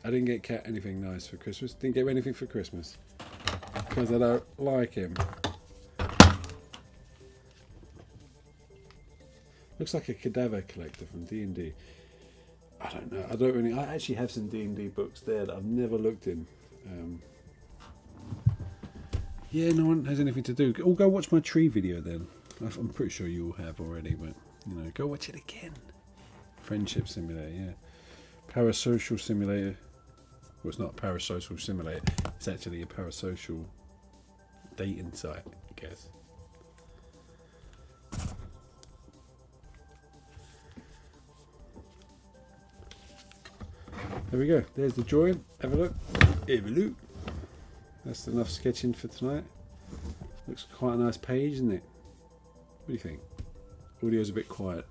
I didn't get Cat anything nice for Christmas. Didn't get him anything for Christmas. Because I don't like him. Looks like a cadaver collector from D&D. I don't know. I don't really... I actually have some D&D books there that I've never looked in. Yeah, no one has anything to do. Oh, go watch my tree video then. I'm pretty sure you all have already, but you know, go watch it again. Friendship simulator, yeah. Parasocial simulator. Well, it's not a parasocial simulator. It's actually a parasocial dating site, I guess. There we go. There's the drawing. Have a look. Have a look. That's enough sketching for tonight. Looks quite a nice page, isn't it? What do you think? Audio's a bit quiet.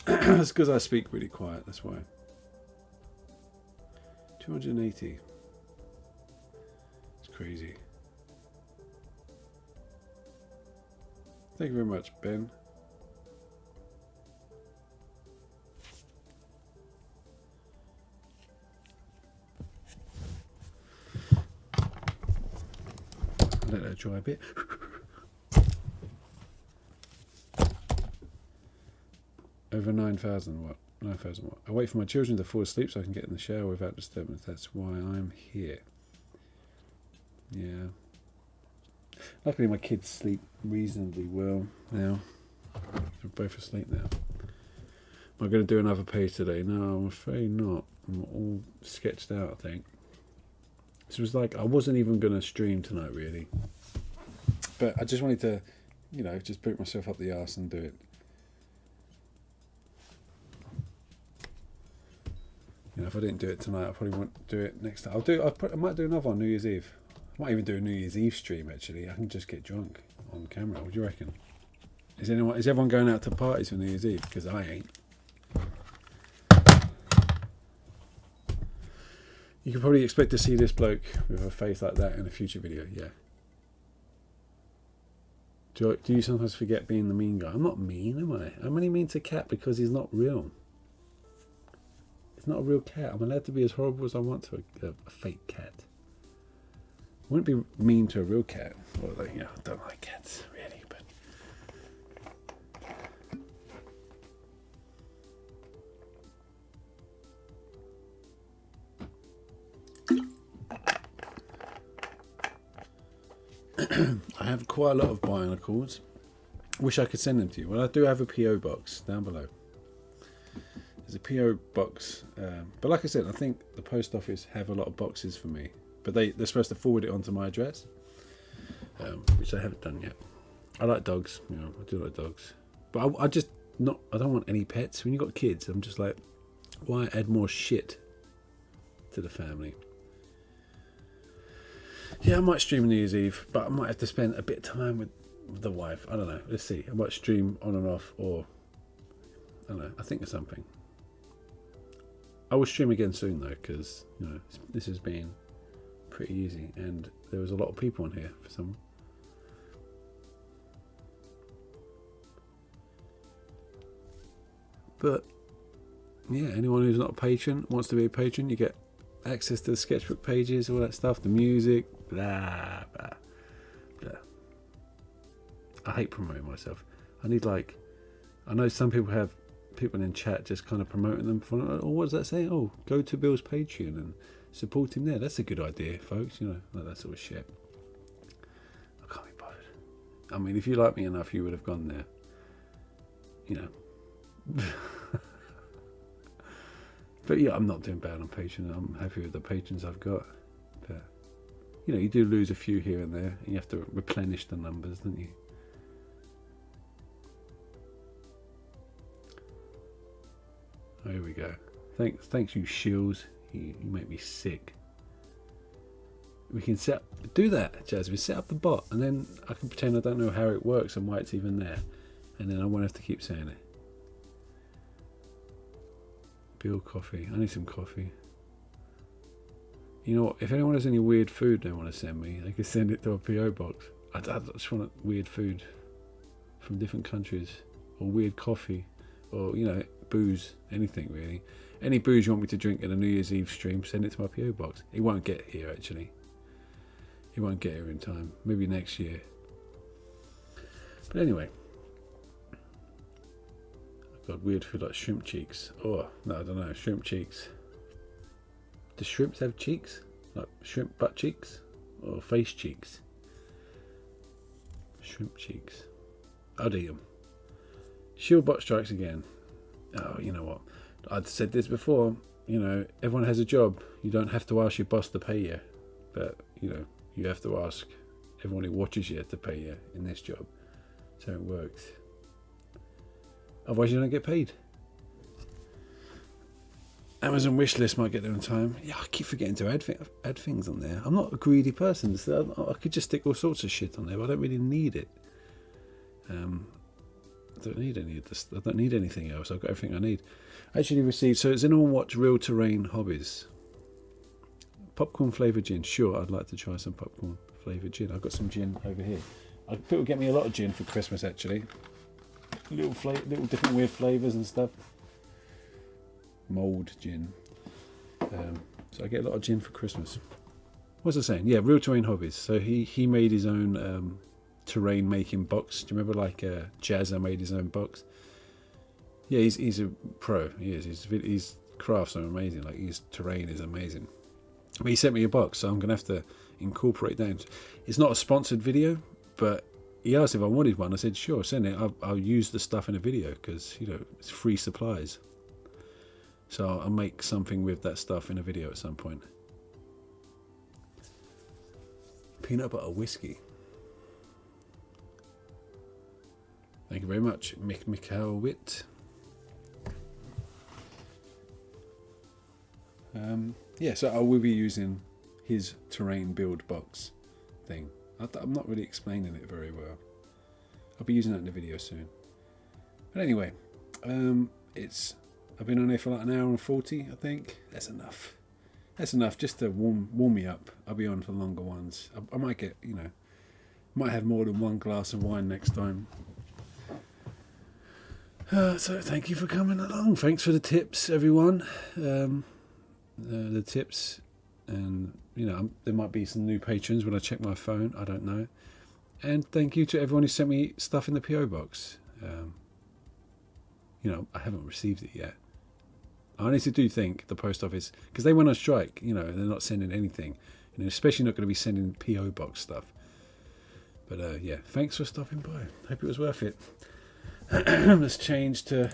That's because I speak really quiet, that's why. 280. It's crazy. Thank you very much, Ben. Let that dry a bit. Over 9,000 watt. 9,000 watt. I wait for my children to fall asleep so I can get in the shower without disturbance. That's why I'm here. Yeah. Luckily my kids sleep reasonably well now. They're both asleep now. Am I going to do another page today? No, I'm afraid not. I'm all sketched out, I think. This was like, I wasn't even going to stream tonight, really. But I just wanted to, you know, just put myself up the arse and do it. You know, if I didn't do it tonight, I probably won't do it next time. I might do another on New Year's Eve. I might even do a New Year's Eve stream, actually. I can just get drunk on camera. What do you reckon? Is everyone going out to parties for New Year's Eve? Because I ain't. You can probably expect to see this bloke with a face like that in a future video, yeah. Do you sometimes forget being the mean guy? I'm not mean, am I? I'm only mean to Cat because he's not real. It's not a real cat. I'm allowed to be as horrible as I want to a fake cat. I wouldn't be mean to a real cat. Well, like, you know, I don't like cats, really, but... I have quite a lot of Bionicles. Wish I could send them to you. Well, I do have a PO box down below. There's a PO box, but like I said, I think the post office have a lot of boxes for me, but they're supposed to forward it onto my address, which I haven't done yet. I like dogs, you know, I do like dogs, but I don't want any pets. When you got kids, I'm just like, why add more shit to the family? Yeah, I might stream New Year's Eve, but I might have to spend a bit of time with the wife. I don't know. Let's see. I might stream on and off, or I don't know. I think of something. I will stream again soon though, because you know this has been pretty easy, and there was a lot of people on here for some. But yeah, anyone who's not a patron wants to be a patron, you get access to the sketchbook pages, all that stuff, the music, blah blah blah. I hate promoting myself. I need, like, I know some people have people in chat just kind of promoting them for, oh, what does that say? Oh, go to Bill's Patreon and support him there. That's a good idea, folks, you know, like that sort of shit. I can't be bothered. I mean, if you like me enough, you would have gone there, you know. But yeah, I'm not doing bad on Patreon. I'm happy with the patrons I've got. But you know, you do lose a few here and there, and you have to replenish the numbers, don't you? Oh, here we go. Thanks you shills. You make me sick. We can do that, Jazz. We set up the bot, and then I can pretend I don't know how it works and why it's even there, and then I won't have to keep saying it. Bill coffee. I need some coffee. You know what? If anyone has any weird food they want to send me, they can send it to a PO box. I just want weird food from different countries, or weird coffee, or you know, booze, anything really. Any booze you want me to drink in a New Year's Eve stream, send it to my PO box. It won't get here actually. It won't get here in time. Maybe next year. But anyway. Got weird food like shrimp cheeks. Oh, no, I don't know. Shrimp cheeks. Do shrimps have cheeks? Like shrimp butt cheeks? Or face cheeks? Shrimp cheeks. I'd eat them. Shield bot strikes again. Oh, you know what? I'd said this before. You know, everyone has a job. You don't have to ask your boss to pay you. But, you know, you have to ask everyone who watches you to pay you in this job. So it works. Otherwise you don't get paid. Amazon wishlist might get there in time. Yeah, I keep forgetting to add things on there. I'm not a greedy person, so I could just stick all sorts of shit on there, but I don't really need it. I don't need any of this. I don't need anything else. I've got everything I need. I actually received, so it's anyone watch Real Terrain Hobbies? Popcorn flavoured gin. Sure, I'd like to try some popcorn flavoured gin. I've got some gin over here. People get me a lot of gin for Christmas actually. Little different weird flavours and stuff. Mould gin. So I get a lot of gin for Christmas. What's I saying? Yeah, Real Terrain Hobbies. So he made his own terrain making box. Do you remember like Jazza made his own box? Yeah, he's a pro. He is. His crafts are amazing. Like his terrain is amazing. But he sent me a box, so I'm gonna have to incorporate that. It's not a sponsored video, but he asked if I wanted one. I said sure, send it. I'll use the stuff in a video because it's free supplies. So I'll make something with that stuff in a video at some point. Peanut butter whiskey. Thank you very much, Mikhail Witt. Yeah, so I will be using his terrain build box thing. I'm not really explaining it very well. I'll be using that in the video soon. But anyway, I've been on here for like an hour and 40, I think. That's enough. That's enough just to warm me up. I'll be on for longer ones. I might get, might have more than one glass of wine next time. So thank you for coming along. Thanks for the tips, everyone. The tips, and there might be some new patrons when I check my phone. I don't know. And thank you to everyone who sent me stuff in the PO box. I haven't received it yet. I honestly do think the post office, because they went on strike, they're not sending anything, and especially not going to be sending PO box stuff. But yeah, thanks for stopping by. Hope it was worth it. Let's change to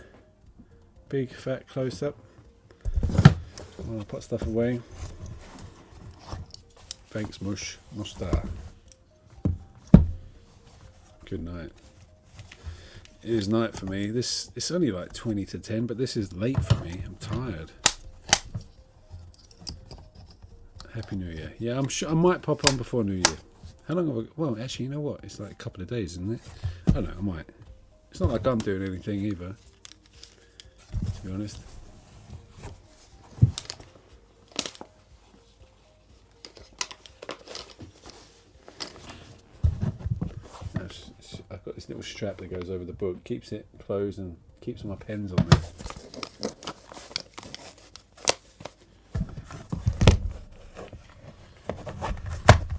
big fat close up. I'll put stuff away. Thanks, Mush. Musta. Good night. It is night for me. It's only like 20 to 10, but this is late for me. I'm tired. Happy New Year. Yeah, I'm sure I might pop on before New Year. How long have I... Well, actually, you know what? It's like a couple of days, isn't it? I don't know, I might. It's not like I'm doing anything either, to be honest. I've got this little strap that goes over the book, keeps it closed and keeps my pens on there.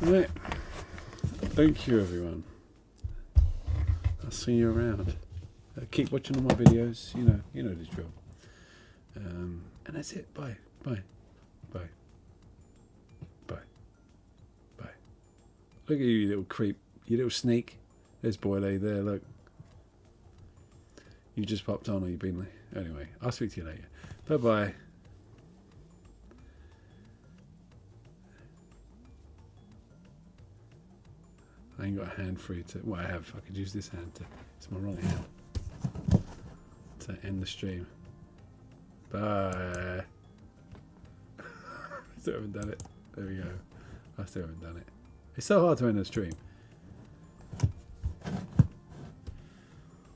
Right. Thank you, everyone. I'll see you around. Keep watching all my videos. You know the drill. And that's it. Bye. Bye. Bye. Bye. Bye. Look at you little creep. You little sneak. There's Boyle there, look. You just popped on, or you've been there. Anyway, I'll speak to you later. Bye-bye. I ain't got a hand free to... Well, I have. I could use this hand to... It's my wrong hand. To end the stream. Bye. Still haven't done it. There we go. I still haven't done it. It's so hard to end the stream.